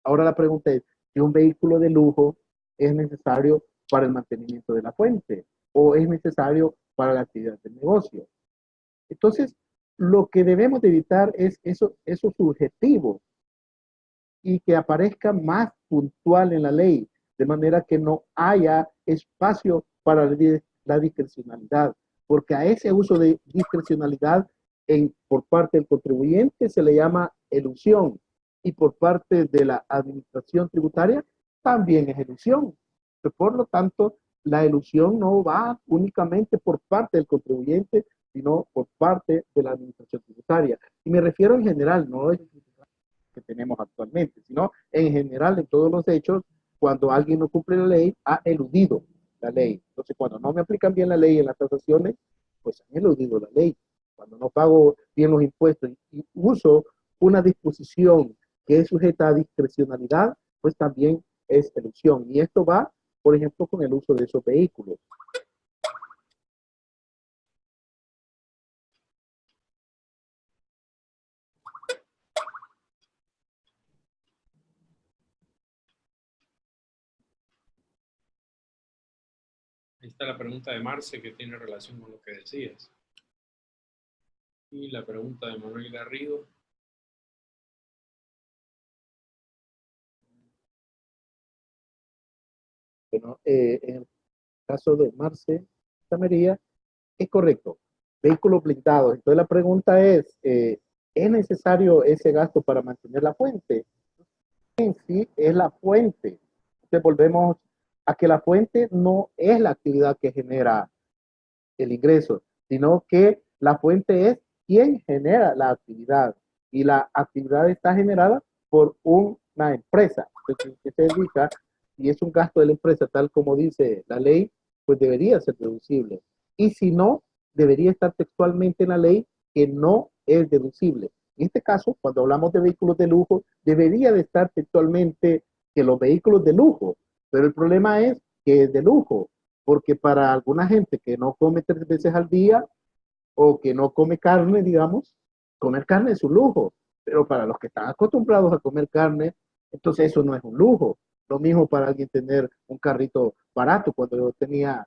Speaker 1: Ahora la pregunta es, si un vehículo de lujo es necesario para el mantenimiento de la fuente o es necesario para la actividad del negocio. Entonces, lo que debemos de evitar es eso subjetivo y que aparezca más puntual en la ley, de manera que no haya espacio para la discrecionalidad, porque a ese uso de discrecionalidad por parte del contribuyente se le llama elusión y por parte de la administración tributaria también es elusión. Por lo tanto, la elusión no va únicamente por parte del contribuyente, sino por parte de la administración tributaria. Y me refiero en general, no es que tenemos actualmente, sino en general en todos los hechos, cuando alguien no cumple la ley, ha eludido la ley. Entonces, cuando no me aplican bien la ley en las tasaciones, pues han eludido la ley. Cuando no pago bien los impuestos y uso una disposición que es sujeta a discrecionalidad, pues también es elusión. Y esto va, por ejemplo, con el uso de esos vehículos.
Speaker 2: Ahí está la pregunta de Marce que tiene relación con lo que decías. Y la pregunta de Manuel Garrido.
Speaker 1: Bueno, en el caso de Marce Tamería, es correcto. Vehículos blindados. Entonces la pregunta ¿es necesario ese gasto para mantener la fuente? En sí es la fuente. Entonces volvemos a que la fuente no es la actividad que genera el ingreso, sino que la fuente es quien genera la actividad y la actividad está generada por una empresa. Entonces, que se dedica, y es un gasto de la empresa, tal como dice la ley, pues debería ser deducible. Y si no, debería estar textualmente en la ley que no es deducible. En este caso, cuando hablamos de vehículos de lujo, debería de estar textualmente que los vehículos de lujo, pero el problema es que es de lujo, porque para alguna gente que no come 3 veces al día o que no come carne, digamos, comer carne es un lujo, pero para los que están acostumbrados a comer carne, entonces eso no es un lujo. Lo mismo para alguien tener un carrito barato. Cuando yo tenía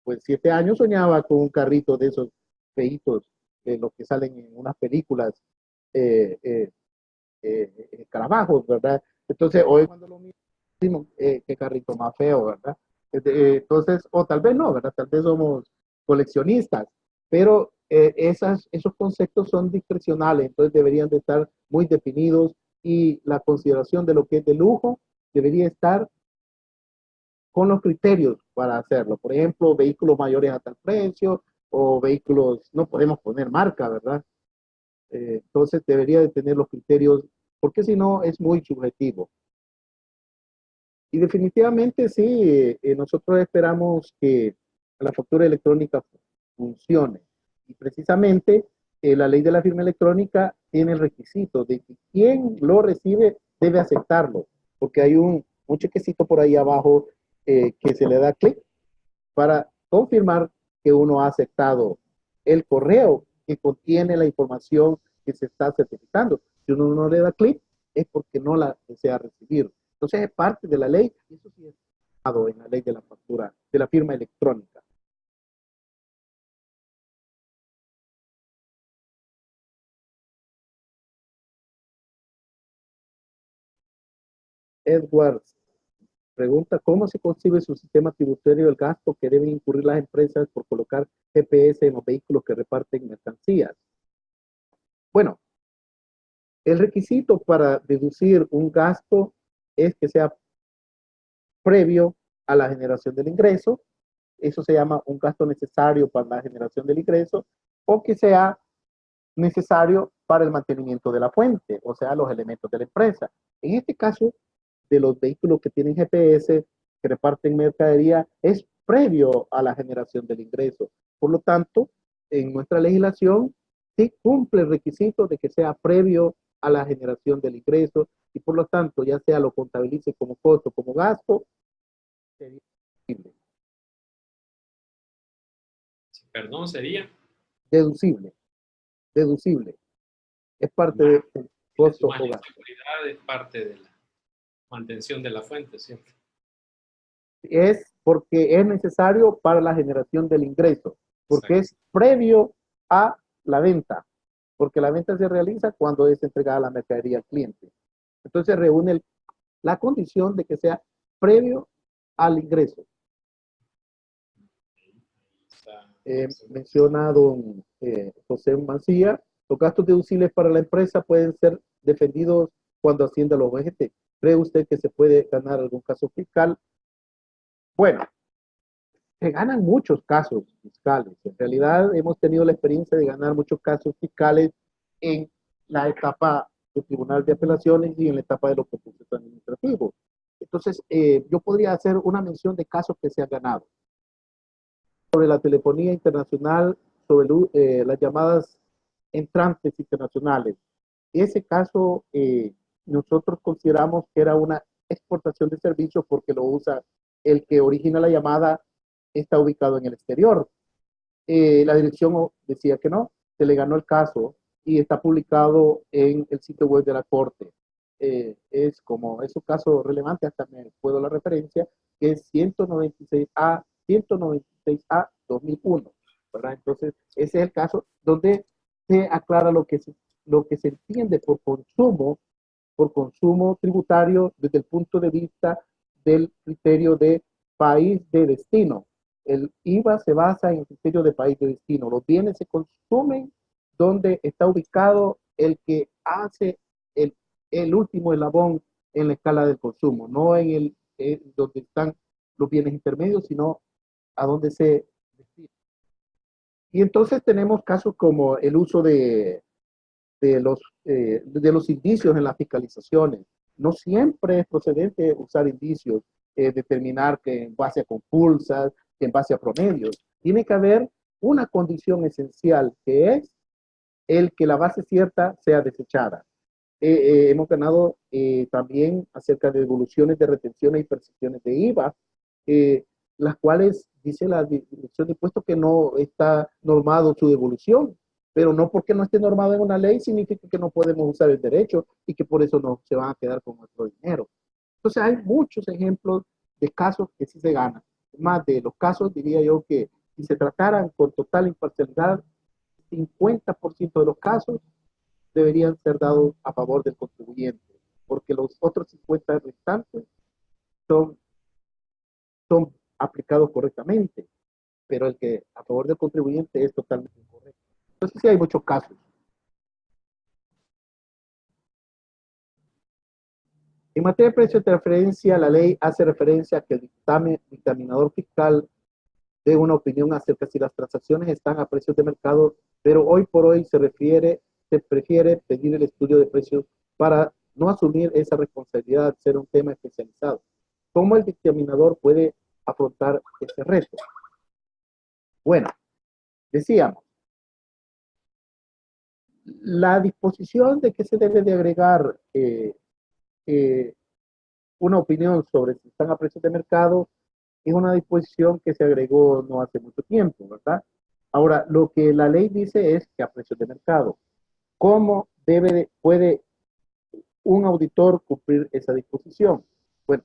Speaker 1: pues 7 años soñaba con un carrito de esos feitos, los que salen en unas películas, eh, eh, carabajos, ¿verdad? Entonces hoy cuando lo mismo, qué carrito más feo, ¿verdad? Entonces, o tal vez no, ¿verdad? Tal vez somos coleccionistas, pero esos conceptos son discrecionales, entonces deberían de estar muy definidos y la consideración de lo que es de lujo debería estar con los criterios para hacerlo. Por ejemplo, vehículos mayores a tal precio o vehículos, no podemos poner marca, ¿verdad? Entonces debería de tener los criterios, porque si no es muy subjetivo. Y definitivamente sí, nosotros esperamos que la factura electrónica funcione. Y precisamente la ley de la firma electrónica tiene el requisito de que quien lo recibe debe aceptarlo, porque hay un chequecito por ahí abajo que se le da clic para confirmar que uno ha aceptado el correo que contiene la información que se está certificando. Si uno no le da clic, es porque no la desea recibir. Entonces es parte de la ley y eso sí es en la ley de la factura, de la firma electrónica. Edwards pregunta, ¿cómo se concibe su sistema tributario del gasto que deben incurrir las empresas por colocar GPS en los vehículos que reparten mercancías? Bueno, el requisito para deducir un gasto es que sea previo a la generación del ingreso. Eso se llama un gasto necesario para la generación del ingreso o que sea necesario para el mantenimiento de la fuente, o sea, los elementos de la empresa. En este caso, de los vehículos que tienen GPS, que reparten mercadería, es previo a la generación del ingreso. Por lo tanto, en nuestra legislación sí cumple el requisito de que sea previo a la generación del ingreso y por lo tanto, ya sea lo contabilice como costo, como gasto, sería deducible.
Speaker 2: Perdón, sería
Speaker 1: Deducible, deducible. Es parte
Speaker 2: más,
Speaker 1: del costo
Speaker 2: más
Speaker 1: o gasto.
Speaker 2: seguridad, es parte de la mantención de la fuente siempre.
Speaker 1: Es porque es necesario para la generación del ingreso, porque
Speaker 2: Exacto.
Speaker 1: es previo a la venta, porque la venta se realiza cuando es entregada la mercadería al cliente. Entonces reúne la condición de que sea previo al ingreso. Menciona don José Mancilla, los gastos deducibles para la empresa pueden ser defendidos cuando ascienda a los OGT. ¿Cree usted que se puede ganar algún caso fiscal? Bueno, se ganan muchos casos fiscales. En realidad hemos tenido la experiencia de ganar muchos casos fiscales en la etapa del Tribunal de Apelaciones y en la etapa de los procesos administrativos. Entonces, yo podría hacer una mención de casos que se han ganado. Sobre la telefonía internacional, sobre las llamadas entrantes internacionales. Ese caso nosotros consideramos que era una exportación de servicios porque lo usa el que origina la llamada, está ubicado en el exterior. La dirección decía que no, se le ganó el caso y está publicado en el sitio web de la Corte. Es un caso relevante, hasta me puedo la referencia, que es 196A, 196A 2001, ¿verdad? Entonces, ese es el caso donde se aclara lo que se entiende por consumo tributario desde el punto de vista del criterio de país de destino. El IVA se basa en el criterio de país de destino. Los bienes se consumen donde está ubicado el que hace el último eslabón en la escala del consumo, no en donde están los bienes intermedios, sino a donde se destina. Y entonces tenemos casos como el uso de los indicios en las fiscalizaciones. No siempre es procedente usar indicios, determinar que en base a compulsas, que en base a promedios. Tiene que haber una condición esencial que es el que la base cierta sea desechada. Hemos ganado también acerca de devoluciones de retenciones y percepciones de IVA, las cuales dice la Dirección de Impuestos que no está normado su devolución, pero no porque no esté normado en una ley significa que no podemos usar el derecho y que por eso no se van a quedar con nuestro dinero. Entonces hay muchos ejemplos de casos que sí se ganan. Más de los casos, diría yo que si se trataran con total imparcialidad, 50% de los casos deberían ser dados a favor del contribuyente, porque los otros 50 restantes son, son aplicados correctamente, pero el que a favor del contribuyente es totalmente incorrecto. Entonces sí hay muchos casos. En materia de precio de transferencia, la ley hace referencia a que el dictaminador fiscal dé una opinión acerca de si las transacciones están a precios de mercado, pero hoy por hoy se prefiere pedir el estudio de precios para no asumir esa responsabilidad de ser un tema especializado. ¿Cómo el dictaminador puede afrontar ese reto? Bueno, decíamos, la disposición de que se debe de agregar una opinión sobre si están a precios de mercado es una disposición que se agregó no hace mucho tiempo, ¿verdad? Ahora, lo que la ley dice es que a precios de mercado. ¿Cómo puede un auditor cumplir esa disposición? Bueno,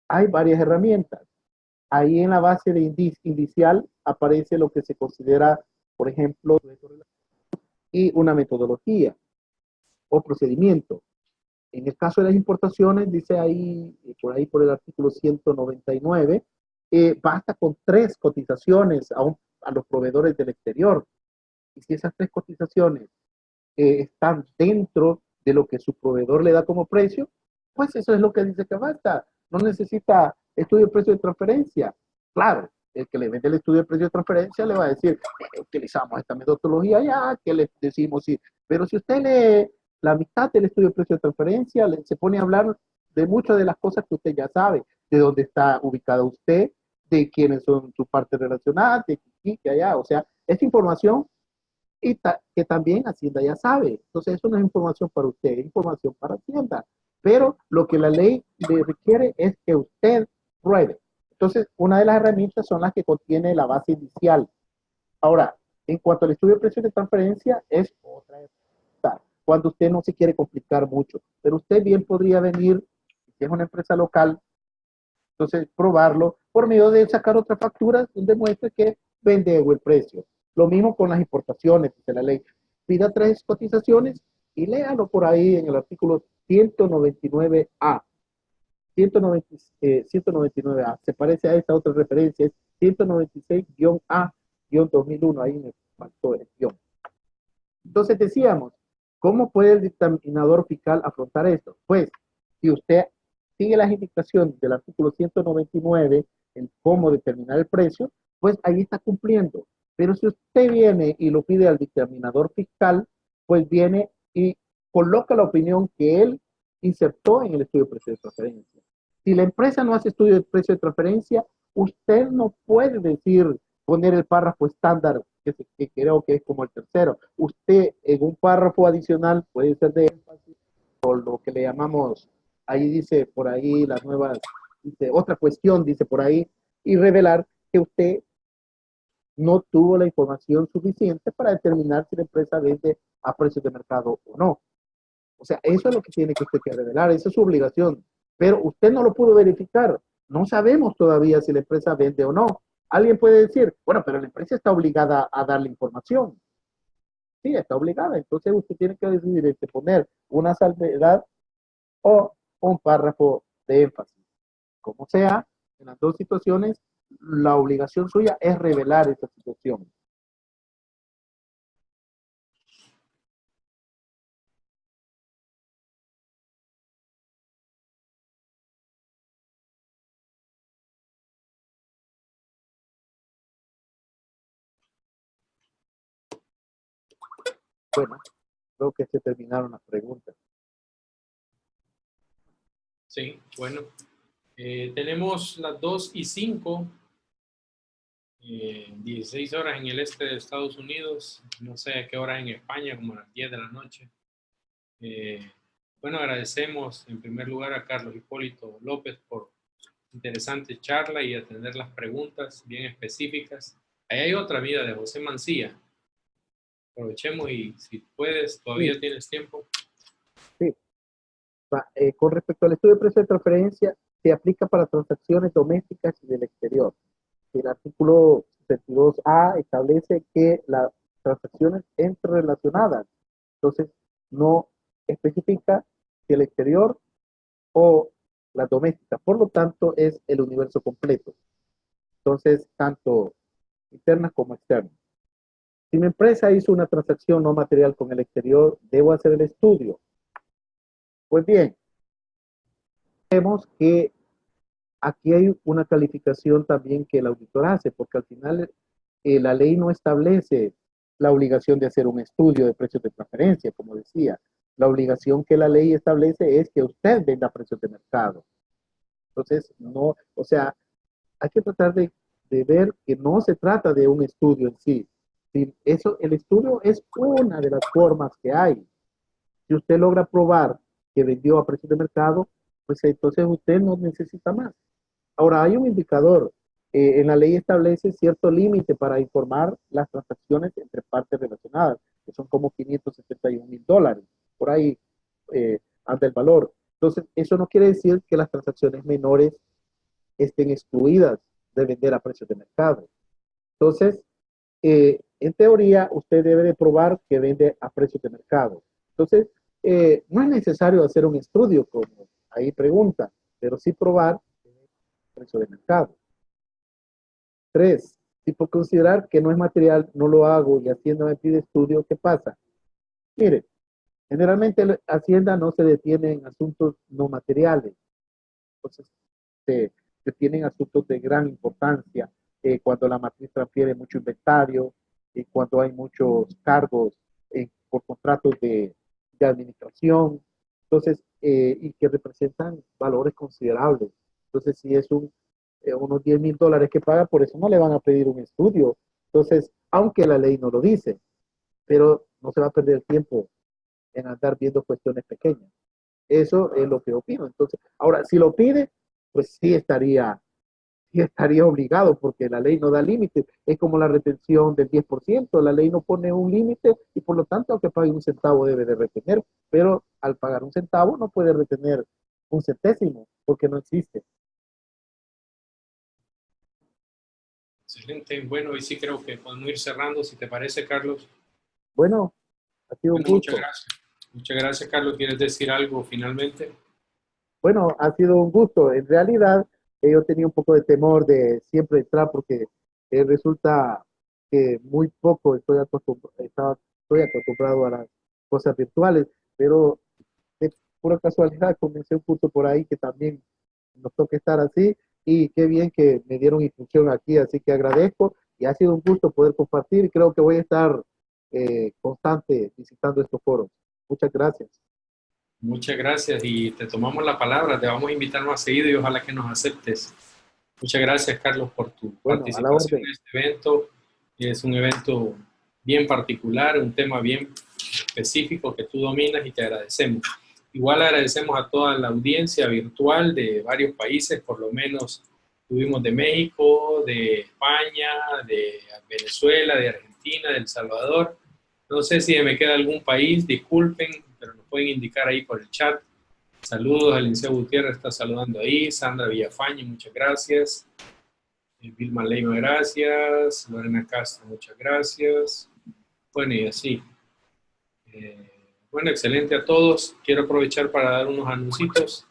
Speaker 1: hay varias herramientas. Ahí en la base de indicial aparece lo que se considera, por ejemplo, y una metodología o procedimiento. En el caso de las importaciones, dice ahí, por el artículo 199, basta con 3 cotizaciones a los proveedores del exterior. Y si esas 3 cotizaciones están dentro de lo que su proveedor le da como precio, pues eso es lo que dice que basta. No necesita estudio de precio de transferencia. Claro, el que le vende el estudio de precio de transferencia le va a decir, utilizamos esta metodología ya, que le decimos sí. Pero si usted lee la mitad del estudio de precio de transferencia, se pone a hablar de muchas de las cosas que usted ya sabe, de dónde está ubicada usted, de quiénes son sus partes relacionadas, de aquí, que allá. O sea, esta información que también Hacienda ya sabe. Entonces, eso no es información para usted, es información para Hacienda. Pero lo que la ley le requiere es que usted pruebe. Entonces, una de las herramientas son las que contiene la base inicial. Ahora, en cuanto al estudio de precios de transferencia, es otra herramienta. Cuando usted no se quiere complicar mucho, pero usted bien podría venir, si es una empresa local, entonces probarlo por medio de sacar otras facturas donde muestre que vende el precio. Lo mismo con las importaciones, dice la ley. Pida 3 cotizaciones y léalo por ahí en el artículo 199A. 199A. Se parece a esta otra referencia, es 196-A-2001. Ahí me faltó el guión. Entonces decíamos, ¿cómo puede el dictaminador fiscal afrontar esto? Pues, si usted sigue las indicaciones del artículo 199 en cómo determinar el precio, pues ahí está cumpliendo. Pero si usted viene y lo pide al dictaminador fiscal, pues viene y coloca la opinión que él insertó en el estudio de precio de transferencia. Si la empresa no hace estudio de precio de transferencia, usted no puede decir, poner el párrafo estándar, que creo que es como el tercero. Usted en un párrafo adicional puede ser de énfasis o lo que le llamamos, ahí dice por ahí las nuevas, dice otra cuestión, dice por ahí, y revelar que usted no tuvo la información suficiente para determinar si la empresa vende a precios de mercado o no. O sea, eso es lo que tiene que usted que revelar, esa es su obligación. Pero usted no lo pudo verificar. No sabemos todavía si la empresa vende o no. Alguien puede decir, bueno, pero la empresa está obligada a darle información. Sí, está obligada. Entonces usted tiene que decidir entre poner una salvedad o un párrafo de énfasis. Como sea, en las dos situaciones, la obligación suya es revelar esa situación. Bueno, creo que se terminaron las preguntas.
Speaker 2: Sí, bueno. Tenemos las 2:05, 16 horas en el este de Estados Unidos, no sé a qué hora en España, como a las 10 de la noche. Bueno, agradecemos en primer lugar a Carlos Hipólito López por interesante charla y atender las preguntas bien específicas. Ahí hay otra vida de José Mancilla. Aprovechemos y si puedes, todavía
Speaker 1: Sí,
Speaker 2: tienes tiempo.
Speaker 1: sí. Con respecto al estudio de precio de transferencia, se aplica para transacciones domésticas y del exterior. El artículo 72A establece que las transacciones entrerelacionadas, entonces no especifica si el exterior o la doméstica, por lo tanto es el universo completo. Entonces, tanto internas como externas. Si mi empresa hizo una transacción no material con el exterior, debo hacer el estudio. Pues bien, vemos que aquí hay una calificación también que el auditor hace, porque al final la ley no establece la obligación de hacer un estudio de precios de transferencia, como decía. La obligación que la ley establece es que usted venda precios de mercado. Entonces, no, o sea, hay que tratar de ver que no se trata de un estudio en sí. Si eso, el estudio es una de las formas que hay. Si usted logra probar que vendió a precios de mercado, pues entonces usted no necesita más. Ahora, hay un indicador. En la ley establece cierto límite para informar las transacciones entre partes relacionadas, que son como $571,000. Por ahí anda el valor. Entonces, eso no quiere decir que las transacciones menores estén excluidas de vender a precios de mercado. Entonces, en teoría, usted debe de probar que vende a precios de mercado. Entonces, no es necesario hacer un estudio, como ahí pregunta, pero sí probar precio de mercado. 3. Si por considerar que no es material, no lo hago y Hacienda me pide estudio, ¿qué pasa? Mire, generalmente Hacienda no se detiene en asuntos no materiales. Entonces, se detienen asuntos de gran importancia cuando la matriz transfiere mucho inventario, cuando hay muchos cargos por contratos de administración, entonces, y que representan valores considerables. Entonces, si es un unos $10,000 que paga, por eso no le van a pedir un estudio. Entonces, aunque la ley no lo dice, pero no se va a perder tiempo en andar viendo cuestiones pequeñas. Eso es lo que opino. Entonces, ahora, si lo pide, pues sí estaría obligado, porque la ley no da límite. Es como la retención del 10%. La ley no pone un límite y por lo tanto, aunque pague un centavo, debe de retener. Pero al pagar un centavo, no puede retener un centésimo, porque no existe.
Speaker 2: Excelente. Bueno, y sí creo que podemos ir cerrando, si te parece, Carlos.
Speaker 1: Bueno, ha sido un
Speaker 2: Bueno, muchas
Speaker 1: gusto.
Speaker 2: gracias. Muchas gracias, Carlos. ¿Quieres decir algo finalmente?
Speaker 1: Bueno, ha sido un gusto. En realidad, yo tenía un poco de temor de siempre entrar porque resulta que muy poco estoy acostumbrado a las cosas virtuales, pero de pura casualidad comencé un curso por ahí que también nos toca estar así y qué bien que me dieron instrucción aquí, así que agradezco y ha sido un gusto poder compartir y creo que voy a estar constante visitando estos foros. Muchas gracias.
Speaker 2: Muchas gracias y te tomamos la palabra. Te vamos a invitar más seguido y ojalá que nos aceptes. Muchas gracias, Carlos, por tu
Speaker 1: Bueno, a la
Speaker 2: participación
Speaker 1: orden.
Speaker 2: en este evento. Es un evento bien particular, un tema bien específico que tú dominas y te agradecemos. Igual agradecemos a toda la audiencia virtual de varios países, por lo menos tuvimos de México, de España, de Venezuela, de Argentina, de El Salvador. No sé si me queda algún país, disculpen, pero nos pueden indicar ahí por el chat. Saludos, Alicia Gutiérrez está saludando ahí, Sandra Villafañe, muchas gracias. Vilma Leima, gracias. Lorena Castro, muchas gracias. Bueno, y así. Bueno, excelente a todos. Quiero aprovechar para dar unos anuncios.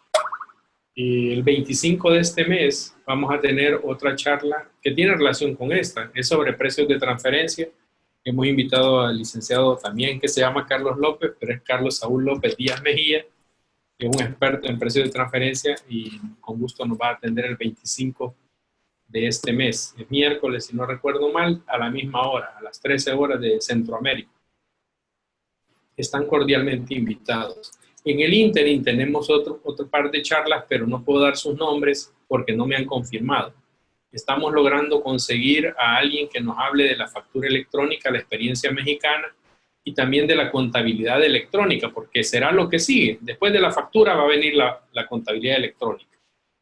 Speaker 2: El 25 de este mes vamos a tener otra charla que tiene relación con esta. Es sobre precios de transferencia. Hemos invitado al licenciado también que se llama Carlos López, pero es Carlos Saúl López Díaz Mejía, que es un experto en precios de transferencia y con gusto nos va a atender el 25 de este mes. Es miércoles, si no recuerdo mal, a la misma hora, a las 13 horas de Centroamérica. Están cordialmente invitados. En el ínterin tenemos otro par de charlas, pero no puedo dar sus nombres porque no me han confirmado. Estamos logrando conseguir a alguien que nos hable de la factura electrónica, la experiencia mexicana, y también de la contabilidad electrónica, porque será lo que sigue. Después de la factura va a venir la contabilidad electrónica.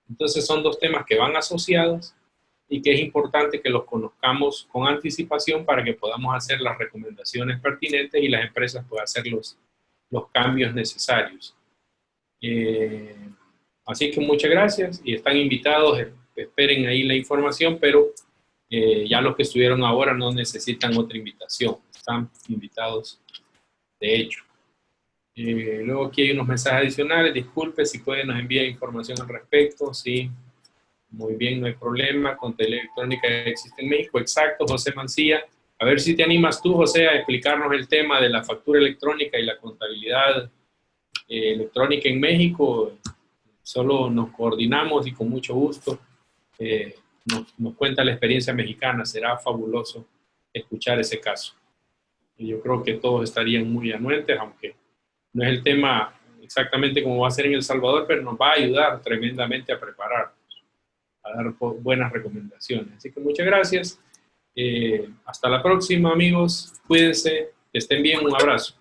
Speaker 2: Entonces son dos temas que van asociados y que es importante que los conozcamos con anticipación para que podamos hacer las recomendaciones pertinentes y las empresas puedan hacer los cambios necesarios. Así que muchas gracias y están invitados, esperen ahí la información, pero ya los que estuvieron ahora no necesitan otra invitación, están invitados de hecho. Luego aquí hay unos mensajes adicionales, disculpe si pueden nos enviar información al respecto, sí. Muy bien, no hay problema. Contabilidad electrónica existe en México. Exacto, José Mancilla. A ver si te animas tú, José, a explicarnos el tema de la factura electrónica y la contabilidad electrónica en México. Solo nos coordinamos y con mucho gusto nos cuenta la experiencia mexicana. Será fabuloso escuchar ese caso. Y yo creo que todos estarían muy anuentes, aunque no es el tema exactamente como va a ser en El Salvador, pero nos va a ayudar tremendamente a preparar, a dar buenas recomendaciones. Así que muchas gracias. Hasta la próxima, amigos. Cuídense. Que estén bien. Un abrazo.